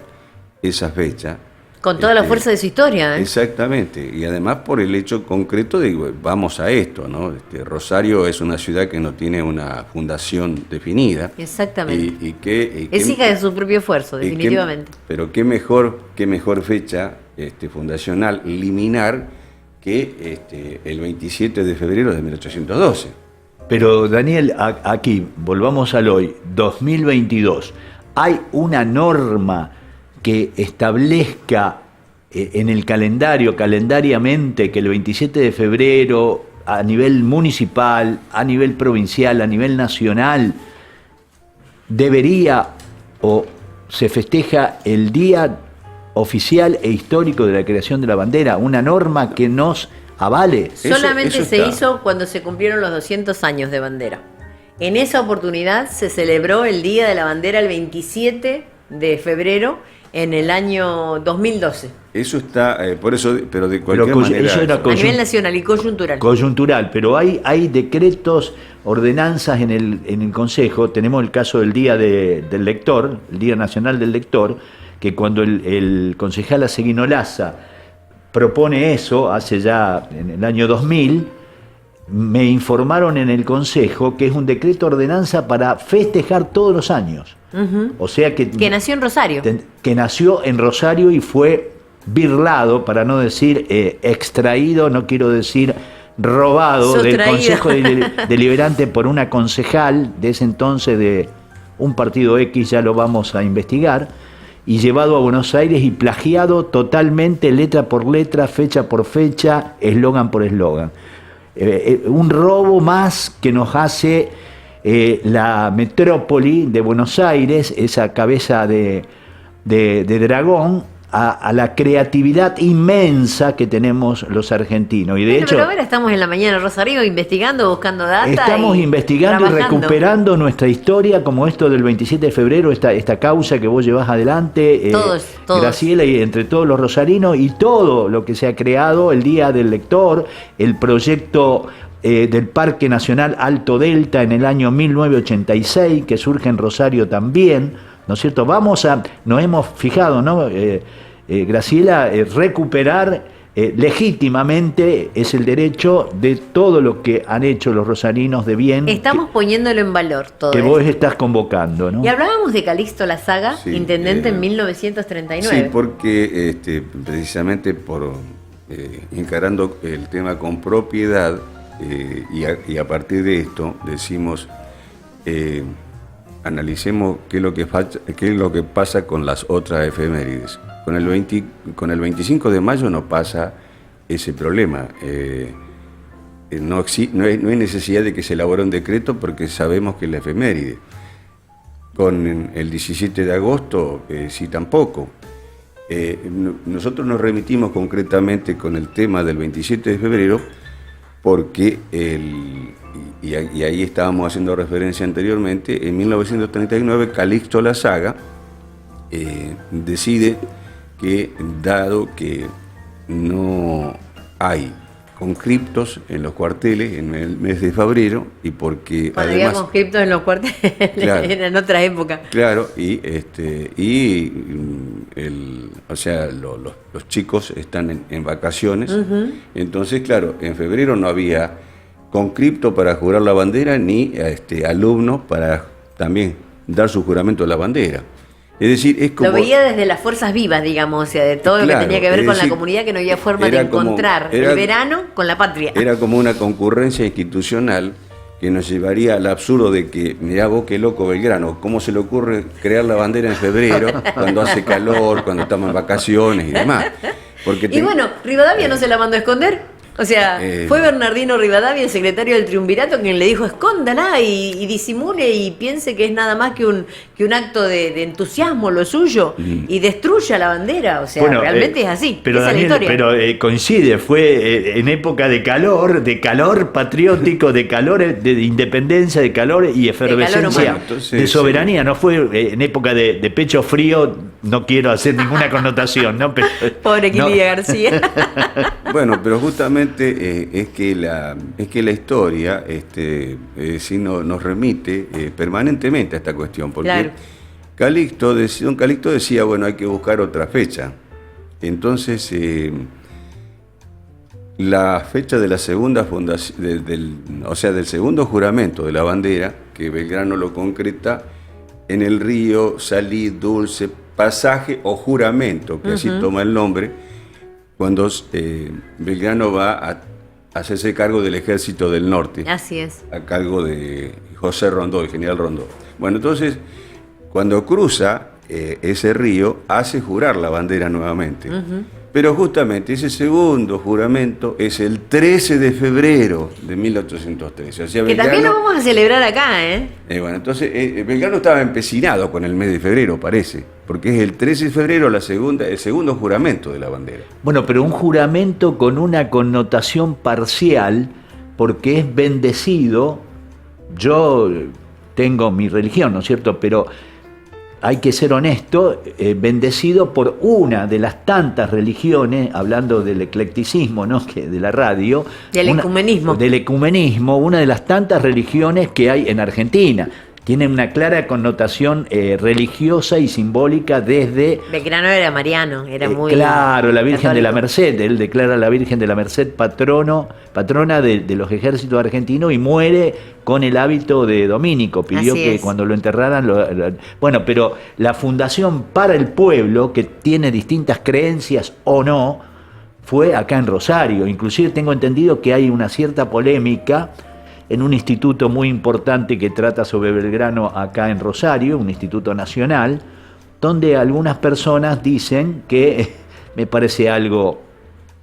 esa fecha. Con toda la fuerza de su historia, ¿eh? Exactamente, y además por el hecho concreto de, vamos a esto, ¿no? Rosario es una ciudad que no tiene una fundación definida. Exactamente. Y es hija de su propio esfuerzo, definitivamente. Pero qué mejor fecha fundacional liminar que el 27 de febrero de 1812. Pero Daniel, aquí, volvamos al hoy, 2022, ¿hay una norma que establezca en el calendariamente, que el 27 de febrero, a nivel municipal, a nivel provincial, a nivel nacional, debería o se festeja el día oficial e histórico de la creación de la bandera? Una norma que nos avale. Solamente eso se hizo cuando se cumplieron los 200 años de bandera. En esa oportunidad se celebró el Día de la Bandera el 27 de febrero en el año 2012. Eso está, por eso, pero de cualquier manera. Eso era a nivel nacional y coyuntural. Coyuntural, pero hay decretos, ordenanzas en el Consejo. Tenemos el caso del Día del Lector, el Día Nacional del Lector, que cuando el concejal Aseguino Laza propone eso, hace ya en el año 2000, me informaron en el Consejo que es un decreto ordenanza para festejar todos los años. Uh-huh. O sea que nació en Rosario. Que nació en Rosario y fue birlado, para no decir extraído, no quiero decir robado, del Consejo Deliberante por una concejal de ese entonces de un partido X, ya lo vamos a investigar, y llevado a Buenos Aires y plagiado totalmente, letra por letra, fecha por fecha, eslogan por eslogan. Un robo más que nos hace la metrópoli de Buenos Aires, esa cabeza de dragón, a la creatividad inmensa que tenemos los argentinos. Y de hecho, pero ahora estamos en la mañana, Rosario, investigando, buscando data. Estamos investigando y recuperando nuestra historia, como esto del 27 de febrero, esta causa que vos llevás adelante, todos. Graciela, y entre todos los rosarinos, y todo lo que se ha creado, el Día del Lector, el proyecto del Parque Nacional Alto Delta en el año 1986, que surge en Rosario también, ¿no es cierto? Nos hemos fijado, ¿no? Graciela, recuperar legítimamente es el derecho de todo lo que han hecho los rosarinos de bien. Estamos poniéndolo en valor todo que esto. vos estás convocando, ¿no? Y hablábamos de Calixto Lasaga, Sí, intendente en 1939. Sí, porque precisamente por encarando el tema con propiedad y a partir de esto decimos, analicemos qué es lo que pasa con las otras efemérides. Con el 25 de mayo no pasa ese problema. No hay necesidad de que se elabore un decreto porque sabemos que es la efeméride. Con el 17 de agosto sí tampoco. Nosotros nos remitimos concretamente con el tema del 27 de febrero porque, y ahí estábamos haciendo referencia anteriormente, en 1939 Calixto Lasaga decide que, dado que no hay conscriptos en los cuarteles en el mes de febrero, y porque Cuando además... había conscriptos en los cuarteles, Claro. era en otra época. Claro, o sea, los chicos están en vacaciones, entonces, claro, en febrero no había conscripto para jurar la bandera ni alumnos para también dar su juramento a la bandera. Es decir, es como... Lo veía desde las fuerzas vivas, digamos, o sea, de todo lo Claro, que tenía que ver es con la decir, comunidad, que no había forma de era como- encontrar era- el verano con la patria. Era como una concurrencia institucional que nos llevaría al absurdo de que, mirá vos qué loco Belgrano, ¿cómo se le ocurre crear la bandera en febrero, cuando hace calor, cuando estamos en vacaciones y demás? Porque Y bueno, Rivadavia no se la mandó a esconder. O sea, fue Bernardino Rivadavia, el secretario del Triunvirato, quien le dijo, escóndala y disimule y piense que es nada más que un acto de entusiasmo lo suyo y destruya la bandera. O sea, Bueno, realmente es así. Pero esa Daniel, es la historia. pero coincide, fue en época de calor patriótico, de calor de independencia, de calor y efervescencia humano. Entonces, de soberanía. No fue en época de pecho frío, no quiero hacer ninguna connotación, ¿no? Pero, Pobre no. Quilía García. Bueno, pero justamente es que la historia sí nos remite permanentemente a esta cuestión, porque Claro. Don Calixto decía, bueno, hay que buscar otra fecha. Entonces, la fecha de la segunda fundación, del segundo juramento de la bandera, que Belgrano lo concreta en el río Salí Dulce, pasaje o juramento, que así toma el nombre, cuando Belgrano va a hacerse cargo del Ejército del Norte, Así es. a cargo de José Rondó, el general Rondó. Bueno, entonces, cuando cruza ese río, hace jurar la bandera nuevamente. Pero justamente ese segundo juramento es el 13 de febrero de 1813. O sea, Que también lo vamos a celebrar acá, ¿eh? bueno, entonces Belgrano estaba empecinado con el mes de febrero, parece, porque es el 13 de febrero el segundo juramento de la bandera. Bueno, pero un juramento con una connotación parcial, porque es bendecido. Yo tengo mi religión, ¿no es cierto? Pero hay que ser honesto, bendecido por una de las tantas religiones, hablando del eclecticismo, ¿no? Que de la radio. Del ecumenismo. Del ecumenismo, una de las tantas religiones que hay en Argentina. Tiene una clara connotación religiosa y simbólica desde... Belgrano era mariano, era muy... Claro, la Virgen de la católico. Merced. Él declara a la Virgen de la Merced patrona de los ejércitos argentinos y muere con el hábito de dominico. Pidió Así que es. cuando lo enterraran... Bueno, pero la Fundación para el Pueblo, que tiene distintas creencias o no, fue acá en Rosario. Inclusive tengo entendido que hay una cierta polémica en un instituto muy importante que trata sobre Belgrano acá en Rosario, un instituto nacional, donde algunas personas dicen que, me parece algo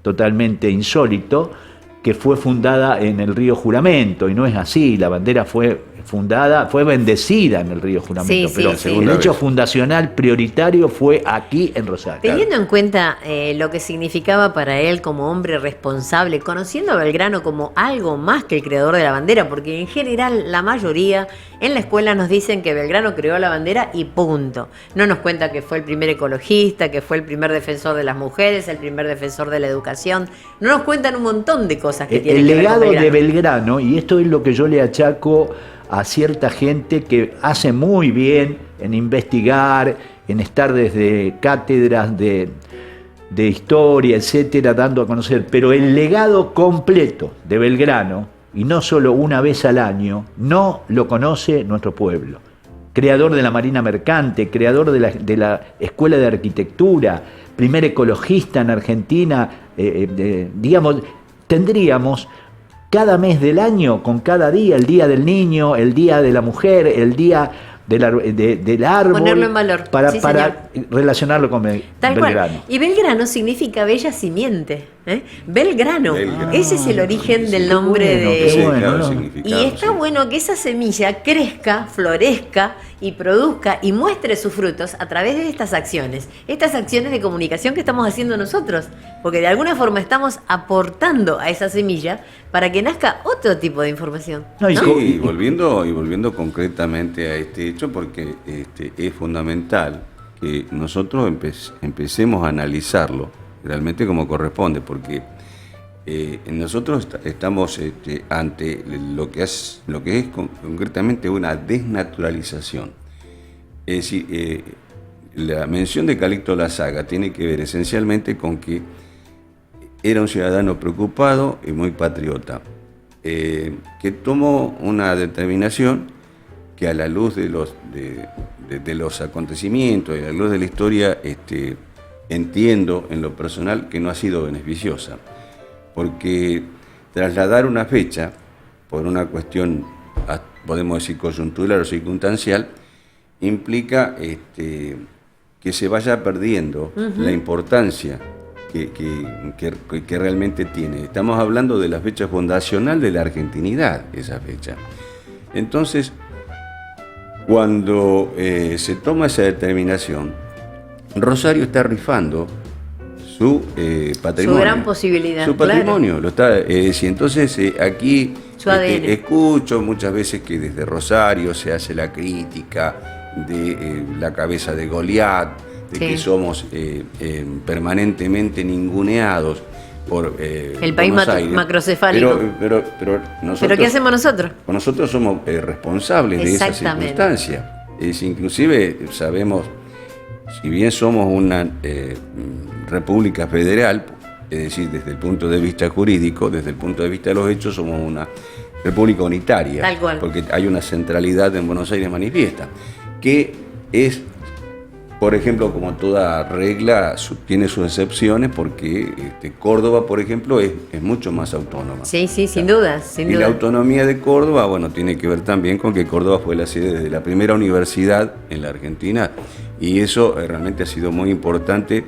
totalmente insólito, que fue fundada en el río Juramento, y no es así. La bandera fue bendecida en el río Juramento, Sí, pero sí, el sí. hecho fundacional prioritario fue aquí en Rosario. Teniendo en cuenta lo que significaba para él como hombre responsable, conociendo a Belgrano como algo más que el creador de la bandera, porque en general la mayoría en la escuela nos dicen que Belgrano creó la bandera y punto. No nos cuenta que fue el primer ecologista, que fue el primer defensor de las mujeres, el primer defensor de la educación. No nos cuentan un montón de cosas que tienen El que ver con legado de Belgrano. Belgrano, y esto es lo que yo le achaco a cierta gente que hace muy bien en investigar, en estar desde cátedras de de historia, etcétera, dando a conocer, pero el legado completo de Belgrano, y no solo una vez al año, no lo conoce nuestro pueblo. Creador de la Marina Mercante, creador de la Escuela de Arquitectura, primer ecologista en Argentina, digamos, tendríamos cada mes del año, con cada día, el Día del Niño, el Día de la Mujer, el Día del árbol, ponerlo en valor. para Sí, relacionarlo con Tal Belgrano. cual. Y Belgrano significa bella simiente. Belgrano. Ese es el origen del nombre bueno, de... qué bueno, claro, ¿no? significado, Y está sí. bueno que esa semilla crezca, florezca y produzca y muestre sus frutos a través de estas acciones de comunicación que estamos haciendo nosotros, porque de alguna forma estamos aportando a esa semilla para que nazca otro tipo de información. No, y Sí, co- y volviendo concretamente a este hecho, porque es fundamental que nosotros empecemos a analizarlo realmente como corresponde, porque nosotros estamos ante lo que es concretamente una desnaturalización. Es decir, la mención de Calixto Lasaga tiene que ver esencialmente con que era un ciudadano preocupado y muy patriota, que tomó una determinación que a la luz de los acontecimientos y a la luz de la historia, entiendo en lo personal que no ha sido beneficiosa, porque trasladar una fecha por una cuestión, podemos decir, coyuntural o circunstancial, implica que se vaya perdiendo la importancia que realmente tiene. Estamos hablando de la fecha fundacional de la argentinidad, esa fecha. Entonces, cuando se toma esa determinación, Rosario está rifando su patrimonio. Su gran posibilidad. Su patrimonio. Lo está, entonces, aquí Su ADN. escucho muchas veces que desde Rosario se hace la crítica de la cabeza de Goliat, de Sí. que somos permanentemente ninguneados por El país Buenos Aires. macrocefálico. Pero nosotros, ¿Pero qué hacemos nosotros? nosotros somos responsables de esa Exactamente. circunstancia. Inclusive sabemos, si bien somos una república federal, es decir, desde el punto de vista jurídico, desde el punto de vista de los hechos, somos una república unitaria. Tal cual. Porque hay una centralidad en Buenos Aires manifiesta, que es, por ejemplo, como toda regla, tiene sus excepciones, porque Córdoba, por ejemplo, es mucho más autónoma. Sí, sin duda, sin Y duda. la autonomía de Córdoba, bueno, tiene que ver también con que Córdoba fue la sede de la primera universidad en la Argentina, y eso realmente ha sido muy importante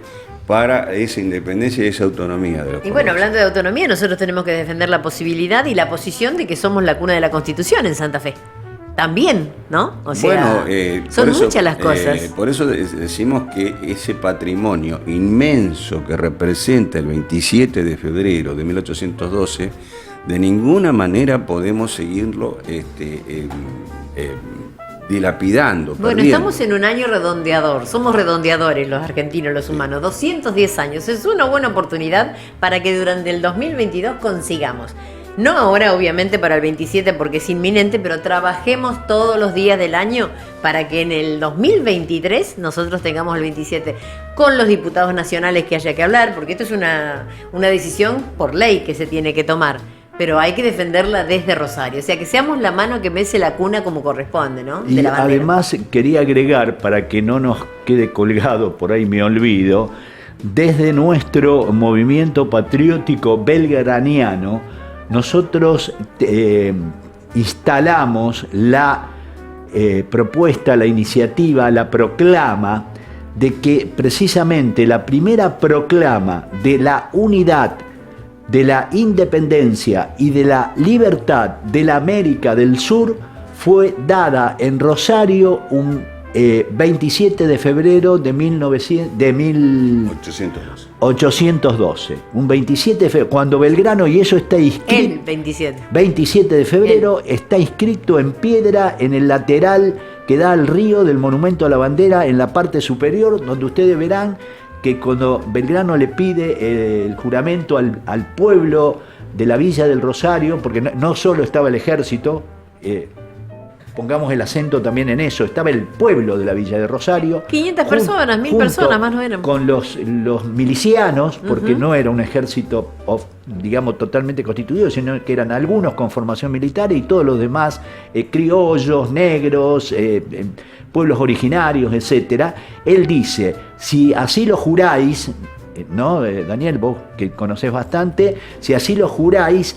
para esa independencia y esa autonomía de los Y bueno, cordobeses. hablando de autonomía, nosotros tenemos que defender la posibilidad y la posición de que somos la cuna de la Constitución en Santa Fe. También, ¿no? O sea, son por eso, muchas las cosas. Por eso decimos que ese patrimonio inmenso que representa el 27 de febrero de 1812, de ninguna manera podemos seguirlo dilapidando. Bueno, perdiendo. estamos en un año redondeador, somos redondeadores los argentinos, los humanos, 210 años, es una buena oportunidad para que durante el 2022 consigamos. No ahora, obviamente, para el 27 porque es inminente, pero trabajemos todos los días del año para que en el 2023 nosotros tengamos el 27 con los diputados nacionales que haya que hablar, porque esto es una decisión por ley que se tiene que tomar, pero hay que defenderla desde Rosario, o sea, que seamos la mano que mece la cuna como corresponde, ¿no? Y De la bandera. además quería agregar, para que no nos quede colgado, por ahí me olvido, desde nuestro movimiento patriótico belgraniano, nosotros instalamos la propuesta, la iniciativa, la proclama de que precisamente la primera proclama de la unidad, de la independencia y de la libertad de la América del Sur fue dada en Rosario un 27 de febrero de 812. 1812. Un 27 de febrero, cuando Belgrano, y eso está El inscrito, 27. 27 de febrero, está inscrito en piedra en el lateral que da al río del Monumento a la Bandera, en la parte superior, donde ustedes verán que cuando Belgrano le pide el juramento al pueblo de la Villa del Rosario, porque no solo estaba el ejército, pongamos el acento también en eso, estaba el pueblo de la Villa de Rosario. 500 personas, 1000 personas más no eran. Con los milicianos, porque no era un ejército, digamos, totalmente constituido, sino que eran algunos con formación militar y todos los demás, criollos, negros, pueblos originarios, etcétera. Él dice, si así lo juráis, ¿no? Daniel, vos que conocés bastante, si así lo juráis,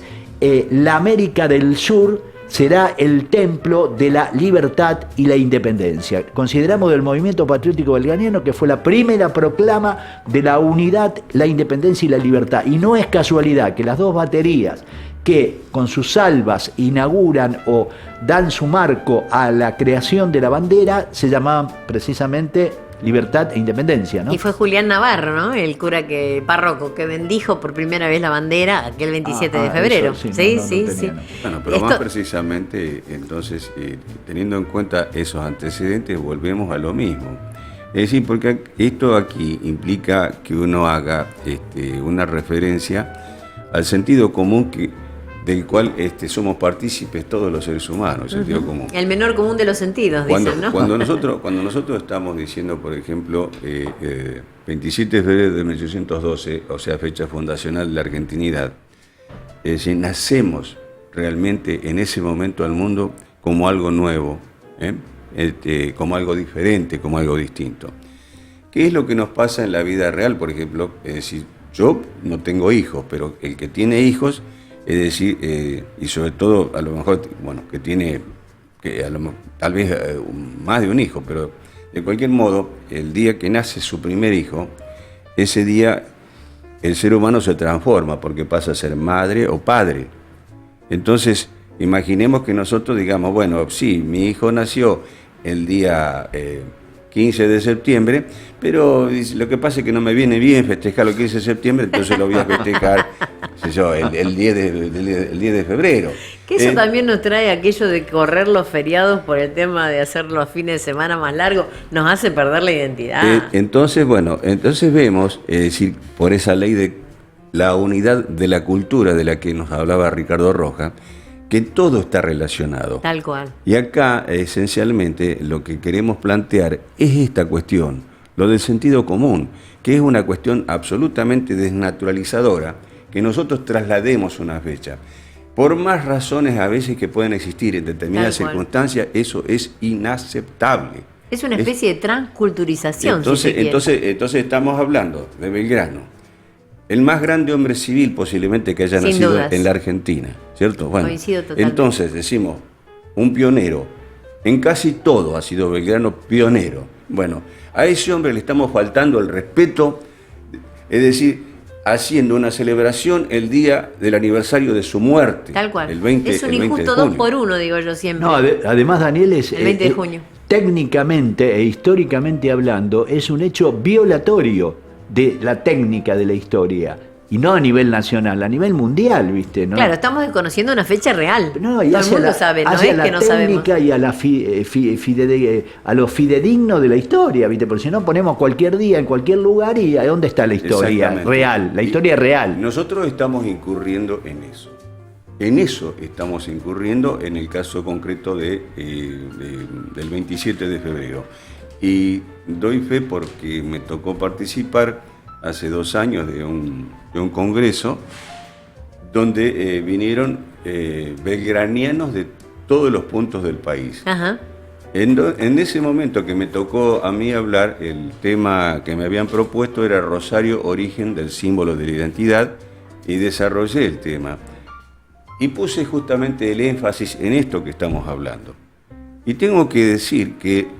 la América del Sur será el templo de la libertad y la independencia. Consideramos del movimiento patriótico belgraniano que fue la primera proclama de la unidad, la independencia y la libertad. Y no es casualidad que las dos baterías que con sus salvas inauguran o dan su marco a la creación de la bandera se llamaban precisamente Libertad e Independencia, ¿no? Y fue Julián Navarro, ¿no? El cura párroco que bendijo por primera vez la bandera aquel 27 de febrero. Eso, sí, no sí. tenía, no. Bueno, pero más precisamente, entonces, teniendo en cuenta esos antecedentes, volvemos a lo mismo. Es decir, porque esto aquí implica que uno haga una referencia al sentido común del cual somos partícipes todos los seres humanos, el sentido común. El menor común de los sentidos, dicen, ¿no? Cuando nosotros estamos diciendo, por ejemplo, 27 de febrero de 1812, o sea, fecha fundacional de la argentinidad, es decir, nacemos realmente en ese momento al mundo como algo nuevo, como algo diferente, como algo distinto. ¿Qué es lo que nos pasa en la vida real, por ejemplo? Es decir, yo no tengo hijos, pero el que tiene hijos, es decir, y sobre todo, a lo mejor, bueno, que tiene, tal vez más de un hijo, pero de cualquier modo, el día que nace su primer hijo, ese día el ser humano se transforma porque pasa a ser madre o padre. Entonces, imaginemos que nosotros digamos, bueno, sí, mi hijo nació el día 15 de septiembre, pero lo que pasa es que no me viene bien festejar el 15 de septiembre, entonces lo voy a festejar el 10 de febrero. Que eso también nos trae aquello de correr los feriados por el tema de hacer los fines de semana más largos, nos hace perder la identidad. Entonces vemos, es decir, por esa ley de la unidad de la cultura de la que nos hablaba Ricardo Rojas, que todo está relacionado. Tal cual. Y acá, esencialmente, lo que queremos plantear es esta cuestión, lo del sentido común, que es una cuestión absolutamente desnaturalizadora, que nosotros traslademos una fecha. Por más razones a veces que pueden existir en determinadas circunstancias, eso es inaceptable. Es una especie de transculturización. Entonces estamos hablando de Belgrano, el más grande hombre civil posiblemente que haya nacido en la Argentina, ¿cierto? Bueno, coincido totalmente. Entonces decimos, un pionero, en casi todo ha sido Belgrano pionero. Bueno, a ese hombre le estamos faltando el respeto, es decir, haciendo una celebración el día del aniversario de su muerte. Tal cual. El 20, es un injusto 2 por 1, digo yo siempre. No, además, Daniel, es el 20 de junio. Técnicamente e históricamente hablando, es un hecho violatorio de la técnica de la historia, y no a nivel nacional, a nivel mundial, ¿viste? ¿No? Claro, estamos desconociendo una fecha real. No, y todo el mundo sabe, no es que no sabemos. Y a lo fidedigno de la historia, ¿viste? Porque si no ponemos cualquier día en cualquier lugar y ¿a dónde está la historia real? La historia real. Nosotros estamos incurriendo en eso. En eso estamos incurriendo en el caso concreto del 27 de febrero. Y doy fe porque me tocó participar hace 2 años de un congreso donde vinieron belgranianos de todos los puntos del país. Ajá. En ese momento que me tocó a mí hablar, el tema que me habían propuesto era Rosario, origen del símbolo de la identidad, y desarrollé el tema. Y puse justamente el énfasis en esto que estamos hablando. Y tengo que decir que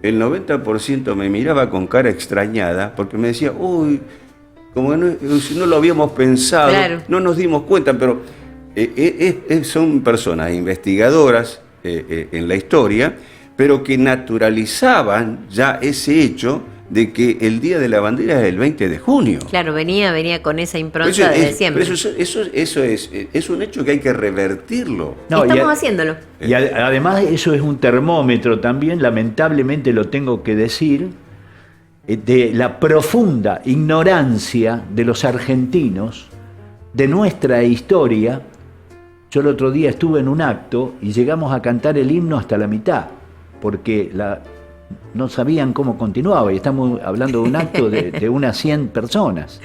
el 90% me miraba con cara extrañada porque me decía, uy, como que no lo habíamos pensado, claro, no nos dimos cuenta, pero son personas investigadoras en la historia, pero que naturalizaban ya ese hecho de que el Día de la Bandera es el 20 de junio. Claro, venía con esa impronta desde siempre. Pero eso es un hecho que hay que revertirlo. No, estamos haciéndolo. Y además eso es un termómetro también, lamentablemente lo tengo que decir, de la profunda ignorancia de los argentinos de nuestra historia. Yo el otro día estuve en un acto y llegamos a cantar el himno hasta la mitad, porque no sabían cómo continuaba, y estamos hablando de un acto de unas 100 personas.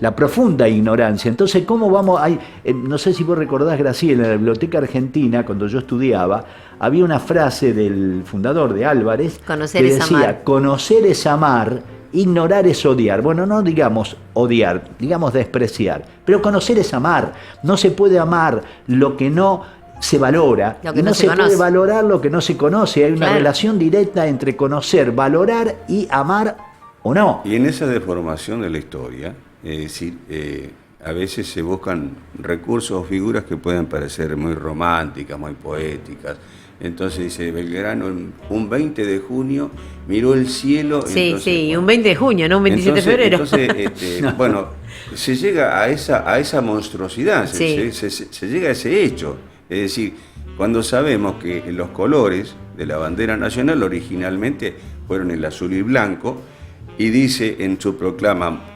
La profunda ignorancia. Entonces, ¿cómo vamos? No sé si vos recordás, Graciela, en la Biblioteca Argentina, cuando yo estudiaba, había una frase del fundador de Álvarez Conocer que es decía, amar. conocer es amar, ignorar es odiar. Bueno, no digamos odiar, digamos despreciar. Pero conocer es amar. No se puede amar lo que no se valora. Lo que y no no se se puede conoce. valorar lo que no se conoce. Hay una Claro. relación directa entre conocer, valorar y amar o no. Y en esa deformación de la historia, es decir, a veces se buscan recursos o figuras que pueden parecer muy románticas, muy poéticas. Entonces dice, Belgrano un 20 de junio miró el cielo. Sí, entonces, sí, bueno, un 20 de junio, no un 27 de febrero. Entonces, bueno, se llega a esa monstruosidad, Sí. se llega a ese hecho. Es decir, cuando sabemos que los colores de la bandera nacional originalmente fueron el azul y blanco, y dice en su proclama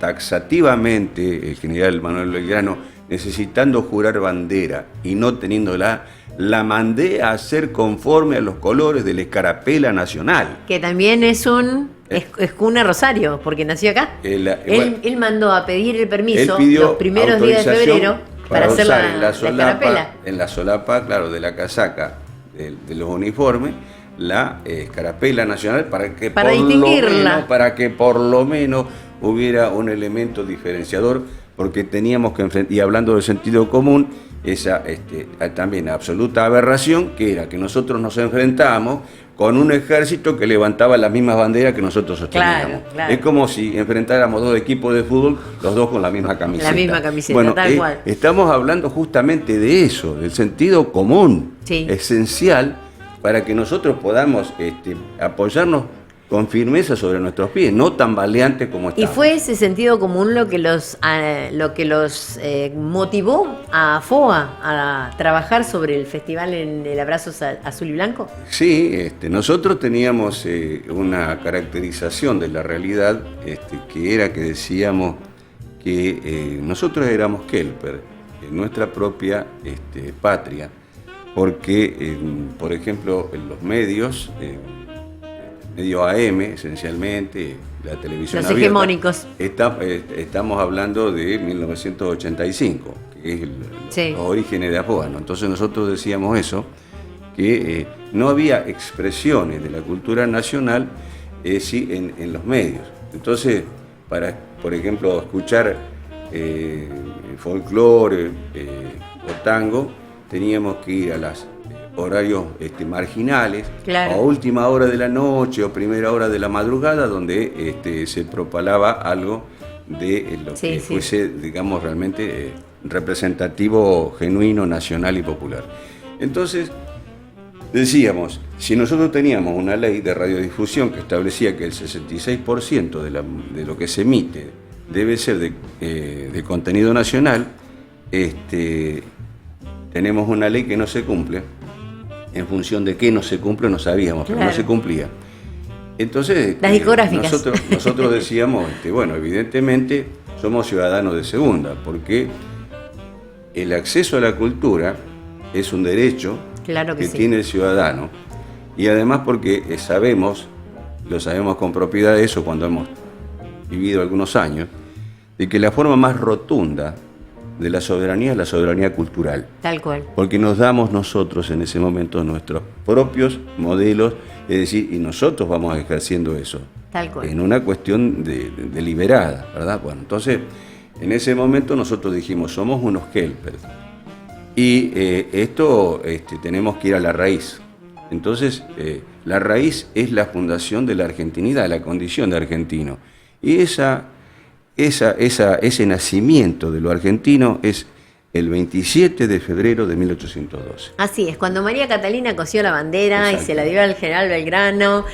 taxativamente el general Manuel Belgrano, necesitando jurar bandera y no teniéndola, la mandé a hacer conforme a los colores de la escarapela nacional. Que también es es cuna Rosario, porque nació acá. Él mandó a pedir el permiso Él pidió los primeros días de autorización febrero para hacer usar la escarapela. en la solapa, claro, de la casaca de los uniformes, la escarapela nacional Para distinguirla. para que por lo menos hubiera un elemento diferenciador, porque teníamos que enfrentar, y hablando del sentido común, esa también absoluta aberración, que era que nosotros nos enfrentábamos con un ejército que levantaba las mismas banderas que nosotros sosteníamos. Claro, claro. Es como si enfrentáramos dos equipos de fútbol, los dos con la misma camiseta. La misma camiseta, bueno, tal cual. Estamos hablando justamente de eso, del sentido común, Sí. esencial, para que nosotros podamos apoyarnos con firmeza sobre nuestros pies, no tambaleantes como Y estamos. fue ese sentido común lo que los motivó a FOA a trabajar sobre el festival en el Abrazo Azul y Blanco. Sí, nosotros teníamos una caracterización de la realidad que era que decíamos que nosotros éramos Kelper, en nuestra propia patria, porque, por ejemplo, en los medios, medio AM esencialmente, la televisión Los abierta, hegemónicos. estamos hablando de 1985, que es Sí. los orígenes de AFOA, ¿no? Entonces nosotros decíamos eso, que no había expresiones de la cultura nacional sí, en los medios. Entonces, para, por ejemplo, escuchar folclore o tango, teníamos que ir a los horarios marginales, Claro. a última hora de la noche o primera hora de la madrugada, donde se propalaba algo de lo Sí, que sí. fuese, digamos, realmente representativo, genuino, nacional y popular. Entonces, decíamos, si nosotros teníamos una ley de radiodifusión que establecía que el 66% de lo que se emite debe ser de contenido nacional, tenemos una ley que no se cumple. En función de qué no se cumple no sabíamos, pero Claro. no se cumplía. Entonces, Las discográficas. nosotros decíamos, bueno, evidentemente somos ciudadanos de segunda, porque el acceso a la cultura es un derecho Claro que que sí. tiene el ciudadano, y además porque lo sabemos con propiedad eso cuando hemos vivido algunos años, de que la forma más rotunda de la soberanía es la soberanía cultural. Tal cual. Porque nos damos nosotros en ese momento nuestros propios modelos, es decir, y nosotros vamos ejerciendo eso. Tal cual. En una cuestión deliberada, ¿verdad? Bueno, entonces, en ese momento nosotros dijimos, somos unos Kelpers. Y esto tenemos que ir a la raíz. Entonces, la raíz es la fundación de la argentinidad, la condición de argentino. Y ese nacimiento de lo argentino es el 27 de febrero de 1812. Así es, cuando María Catalina cosió la bandera Exacto. y se la dio al general Belgrano,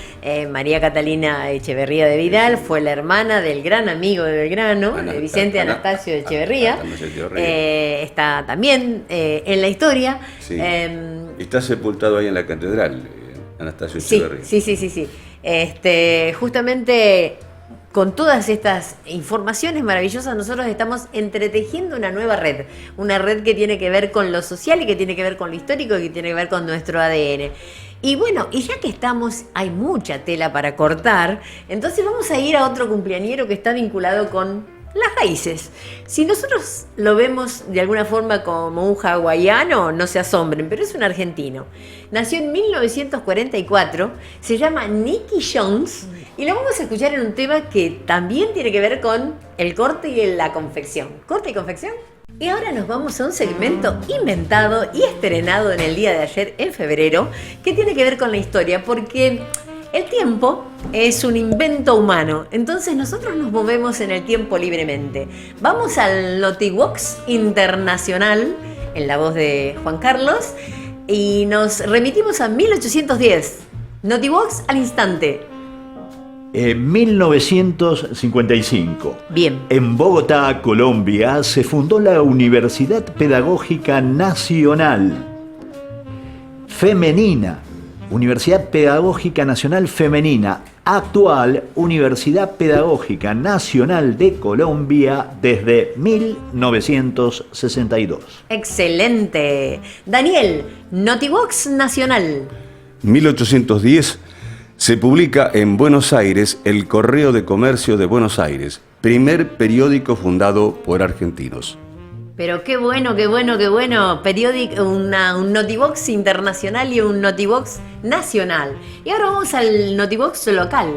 María Catalina Echeverría de Vidal fue la hermana del gran amigo de Belgrano, Vicente Anastasio de Echeverría. Está también en la historia. Sí. Está sepultado ahí en la catedral, Anastasio Sí, Echeverría. sí. Justamente con todas estas informaciones maravillosas, nosotros estamos entretejiendo una nueva red. Una red que tiene que ver con lo social y que tiene que ver con lo histórico y que tiene que ver con nuestro ADN. Y bueno, y ya que estamos, hay mucha tela para cortar, entonces vamos a ir a otro cumpleañero que está vinculado con las raíces. Si nosotros lo vemos de alguna forma como un hawaiano, no se asombren, pero es un argentino. Nació en 1944, se llama Nicky Jones y lo vamos a escuchar en un tema que también tiene que ver con el corte y la confección. ¿Corte y confección? Y ahora nos vamos a un segmento inventado y estrenado en el día de ayer, en febrero, que tiene que ver con la historia, porque el tiempo es un invento humano, entonces nosotros nos movemos en el tiempo libremente. Vamos al Notivox Internacional, en la voz de Juan Carlos, y nos remitimos a 1810. Notivox al instante. 1955. Bien. En Bogotá, Colombia, se fundó la Universidad Pedagógica Nacional Femenina. Universidad Pedagógica Nacional Femenina, actual Universidad Pedagógica Nacional de Colombia desde 1962. Excelente. Daniel, Notivox Nacional. 1810 se publica en Buenos Aires el Correo de Comercio de Buenos Aires, primer periódico fundado por argentinos. Pero qué bueno, qué bueno, qué bueno. Periódico, un Notivox internacional y un Notivox nacional. Y ahora vamos al Notivox local.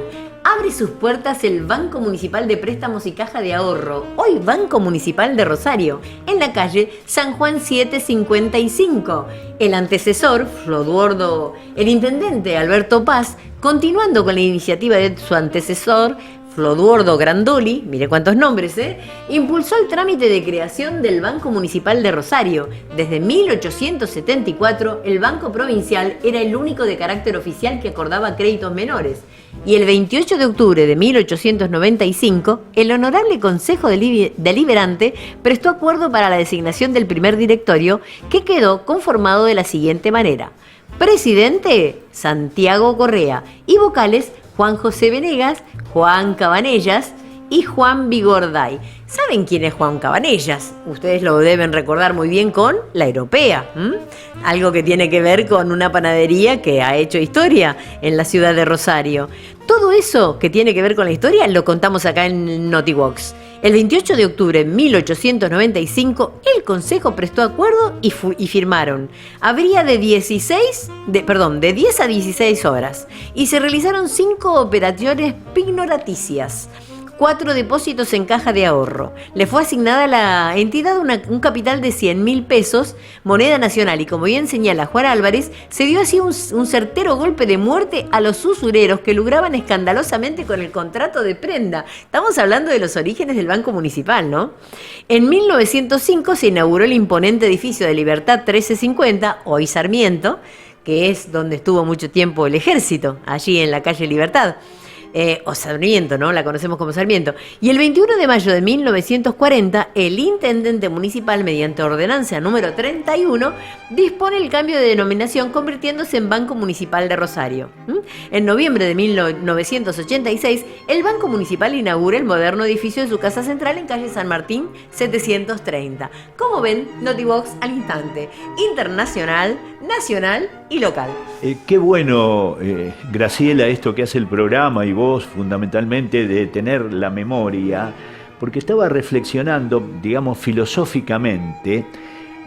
Abre sus puertas el Banco Municipal de Préstamos y Caja de Ahorro, hoy Banco Municipal de Rosario, en la calle San Juan 755. El antecesor, el intendente Alberto Paz, continuando con la iniciativa de su antecesor, Floduordo Grandoli, mire cuántos nombres, impulsó el trámite de creación del Banco Municipal de Rosario. Desde 1874, el Banco Provincial era el único de carácter oficial que acordaba créditos menores. Y el 28 de octubre de 1895, el Honorable Consejo Deliberante prestó acuerdo para la designación del primer directorio, que quedó conformado de la siguiente manera: presidente, Santiago Correa, y vocales, Juan José Venegas, Juan Cabanellas y Juan Vigorday. ¿Saben quién es Juan Cabanellas? Ustedes lo deben recordar muy bien con La Europea. Algo que tiene que ver con una panadería que ha hecho historia en la ciudad de Rosario. Todo eso que tiene que ver con la historia lo contamos acá en Notivox. El 28 de octubre de 1895, el Consejo prestó acuerdo y firmaron. Habría de 10 a 16 horas y se realizaron 5 operaciones pignoraticias. 4 depósitos en caja de ahorro. Le fue asignada a la entidad un capital de 100.000 pesos, moneda nacional, y como bien señala Juan Álvarez, se dio así un certero golpe de muerte a los usureros que lograban escandalosamente con el contrato de prenda. Estamos hablando de los orígenes del Banco Municipal, ¿no? En 1905 se inauguró el imponente edificio de Libertad 1350, hoy Sarmiento, que es donde estuvo mucho tiempo el ejército, allí en la calle Libertad. O Sarmiento, ¿no? La conocemos como Sarmiento. Y el 21 de mayo de 1940, el intendente municipal, mediante ordenanza número 31, dispone el cambio de denominación, convirtiéndose en Banco Municipal de Rosario. En noviembre de 1986, el Banco Municipal inaugura el moderno edificio de su casa central en calle San Martín 730. Como ven, Notivox al instante, internacional, nacional y local. Qué bueno, Graciela, esto que hace el programa, y vos fundamentalmente, de tener la memoria, porque estaba reflexionando, digamos, filosóficamente.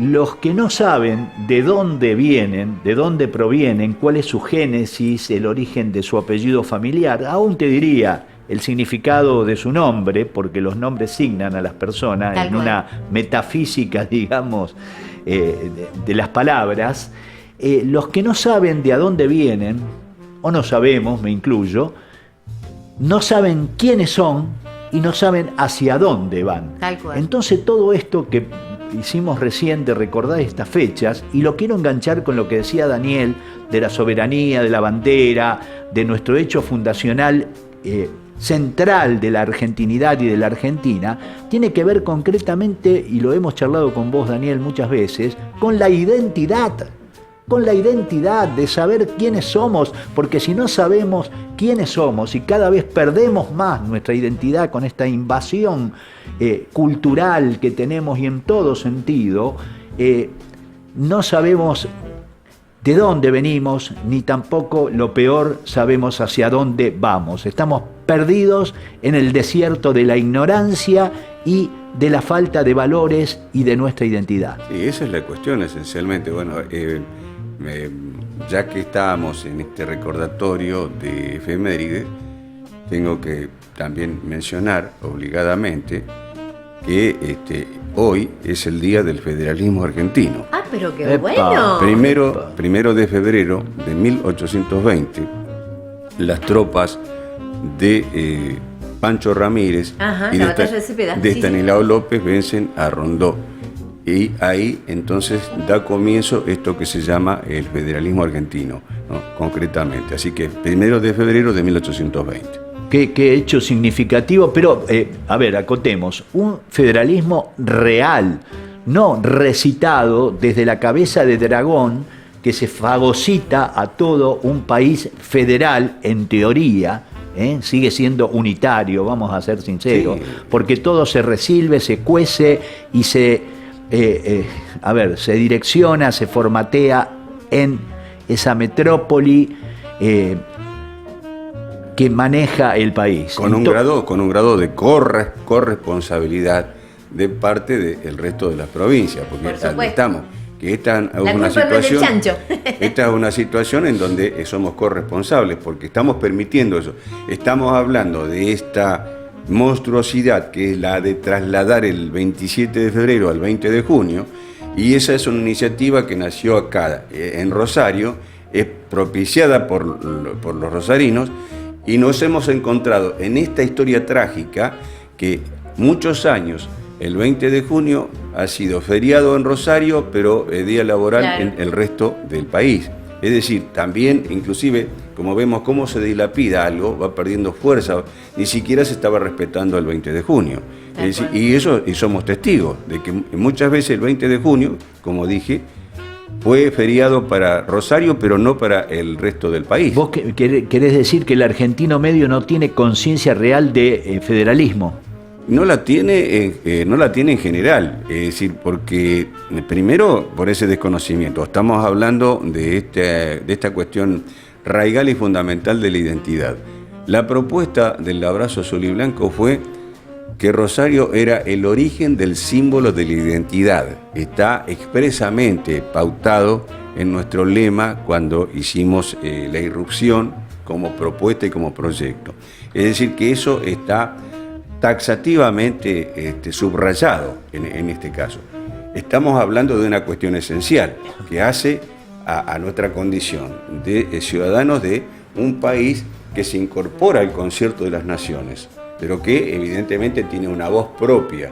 Los que no saben de dónde vienen, de dónde provienen, cuál es su génesis, el origen de su apellido familiar, aún te diría el significado de su nombre, porque los nombres signan a las personas en una metafísica, digamos, de las palabras. Los que no saben de a dónde vienen, o no sabemos, me incluyo, no saben quiénes son y no saben hacia dónde van. Tal cual. Entonces todo esto que hicimos recién de recordar estas fechas, y lo quiero enganchar con lo que decía Daniel de la soberanía, de la bandera, de nuestro hecho fundacional central de la argentinidad y de la Argentina, tiene que ver concretamente, y lo hemos charlado con vos, Daniel, muchas veces, con la identidad. con la identidad, de saber quiénes somos, porque si no sabemos quiénes somos y cada vez perdemos más nuestra identidad con esta invasión cultural que tenemos y en todo sentido, no sabemos de dónde venimos, ni tampoco, lo peor, sabemos hacia dónde vamos. Estamos perdidos en el desierto de la ignorancia y de la falta de valores y de nuestra identidad. Sí, esa es la cuestión esencialmente. Bueno, ya que estábamos en este recordatorio de efemérides, tengo que también mencionar obligadamente que hoy es el Día del Federalismo Argentino. Ah, pero qué Epa. bueno. Primero de febrero de 1820, las tropas de Pancho Ramírez Ajá, y la batalla de Cepeda. de Sí, Estanislao López vencen a Rondó. Y ahí entonces da comienzo esto que se llama el federalismo argentino, ¿no? Concretamente. Así que primero de febrero de 1820. Qué hecho significativo, pero a ver, acotemos, un federalismo real, no recitado desde la cabeza de dragón que se fagocita a todo un país federal en teoría, sigue siendo unitario, vamos a ser sinceros, Sí. porque todo se resilve, se cuece y se direcciona, se formatea en esa metrópoli que maneja el país. Con un grado de corresponsabilidad de parte del resto de las provincias, porque Por supuesto. estamos, que esta es La una culpa no es del situación, chancho. esta es una situación en donde somos corresponsables, porque estamos permitiendo eso. Estamos hablando de esta monstruosidad que es la de trasladar el 27 de febrero al 20 de junio, y esa es una iniciativa que nació acá en Rosario, es propiciada por los rosarinos, y nos hemos encontrado en esta historia trágica que muchos años, el 20 de junio, ha sido feriado en Rosario, pero día laboral Claro. en el resto del país. Es decir, también, inclusive, como vemos cómo se dilapida algo, va perdiendo fuerza, ni siquiera se estaba respetando el 20 de junio. Es decir, y somos testigos de que muchas veces el 20 de junio, como dije, fue feriado para Rosario, pero no para el resto del país. ¿Vos querés decir que el argentino medio no tiene conciencia real de federalismo? No la tiene en general, es decir, porque primero por ese desconocimiento. Estamos hablando de esta cuestión raigal y fundamental de la identidad. La propuesta del abrazo azul y blanco fue que Rosario era el origen del símbolo de la identidad. Está expresamente pautado en nuestro lema cuando hicimos la irrupción como propuesta y como proyecto. Es decir, que eso está taxativamente subrayado en este caso. Estamos hablando de una cuestión esencial que hace a nuestra condición de ciudadanos de un país que se incorpora al concierto de las naciones, pero que evidentemente tiene una voz propia.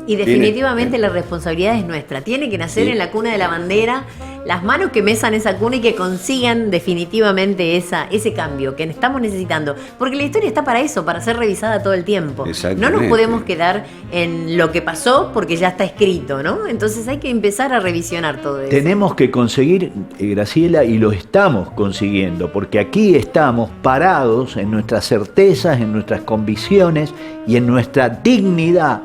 Y definitivamente la responsabilidad es nuestra. Tiene que nacer Sí. en la cuna de la bandera, las manos que mesan esa cuna y que consigan definitivamente ese cambio que estamos necesitando. Porque la historia está para eso, para ser revisada todo el tiempo. No Exactamente. nos podemos quedar en lo que pasó porque ya está escrito, ¿no? Entonces hay que empezar a revisionar todo eso. Tenemos que conseguir, Graciela, y lo estamos consiguiendo, porque aquí estamos parados en nuestras certezas, en nuestras convicciones y en nuestra dignidad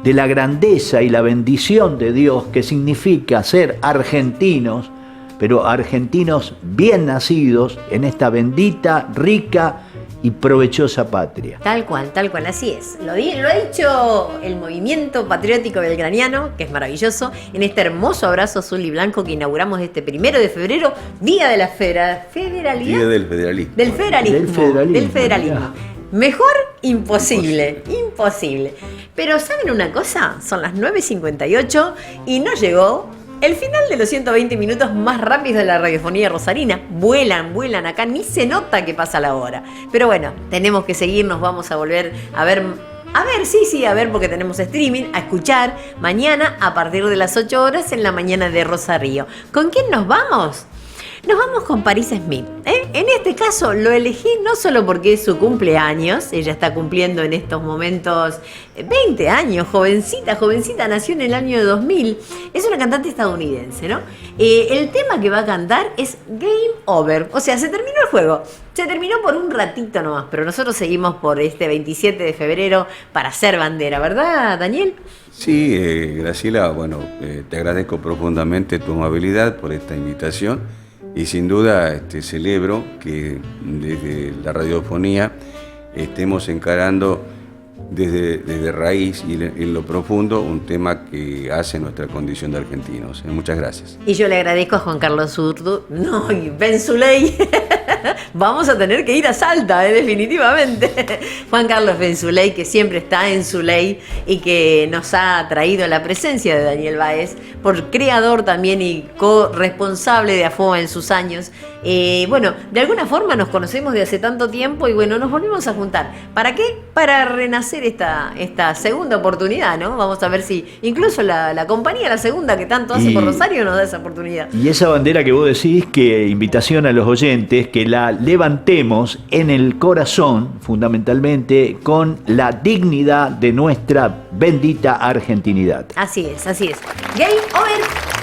de la grandeza y la bendición de Dios que significa ser argentinos, pero argentinos bien nacidos en esta bendita, rica y provechosa patria. Tal cual, así es. Lo ha dicho el movimiento patriótico belgraniano, que es maravilloso, en este hermoso abrazo azul y blanco que inauguramos este 1 de febrero, Día de la Federalidad. Día del federalismo. Del federalismo. Del federalismo. Mejor imposible. Pero ¿saben una cosa? Son las 9:58 y no llegó el final de los 120 minutos más rápidos de la radiofonía rosarina. Vuelan acá, ni se nota que pasa la hora. Pero bueno, tenemos que seguir, nos vamos a volver a ver, porque tenemos streaming, a escuchar mañana a partir de las 8 horas en la mañana de Rosario. ¿Con quién nos vamos? Nos vamos con Paris Smith. En este caso lo elegí no solo porque es su cumpleaños, ella está cumpliendo en estos momentos 20 años, jovencita, nació en el año 2000, es una cantante estadounidense, ¿no? El tema que va a cantar es Game Over, o sea, se terminó el juego. Se terminó por un ratito nomás, pero nosotros seguimos por este 27 de febrero para hacer bandera, ¿verdad, Daniel? Sí, Graciela, bueno, te agradezco profundamente tu amabilidad por esta invitación y sin duda celebro que desde la radiofonía estemos encarando desde raíz y en lo profundo un tema que hace nuestra condición de argentinos. Muchas gracias. Y yo le agradezco a Juan Carlos Urdu, no, y Ben Zuley. Vamos a tener que ir a Salta, definitivamente. Juan Carlos Ben Zuley, que siempre está en Zuley y que nos ha traído la presencia de Daniel Báez, por creador también y corresponsable de AFOA en sus años. Bueno, de alguna forma nos conocemos de hace tanto tiempo y bueno, nos volvimos a juntar. ¿Para qué? Para renacer esta segunda oportunidad, ¿no? Vamos a ver si incluso la compañía, la segunda que tanto hace por Rosario, nos da esa oportunidad. Y esa bandera que vos decís, que invitación a los oyentes, que la levantemos en el corazón, fundamentalmente, con la dignidad de nuestra bendita argentinidad. Así es, así es. Game Over.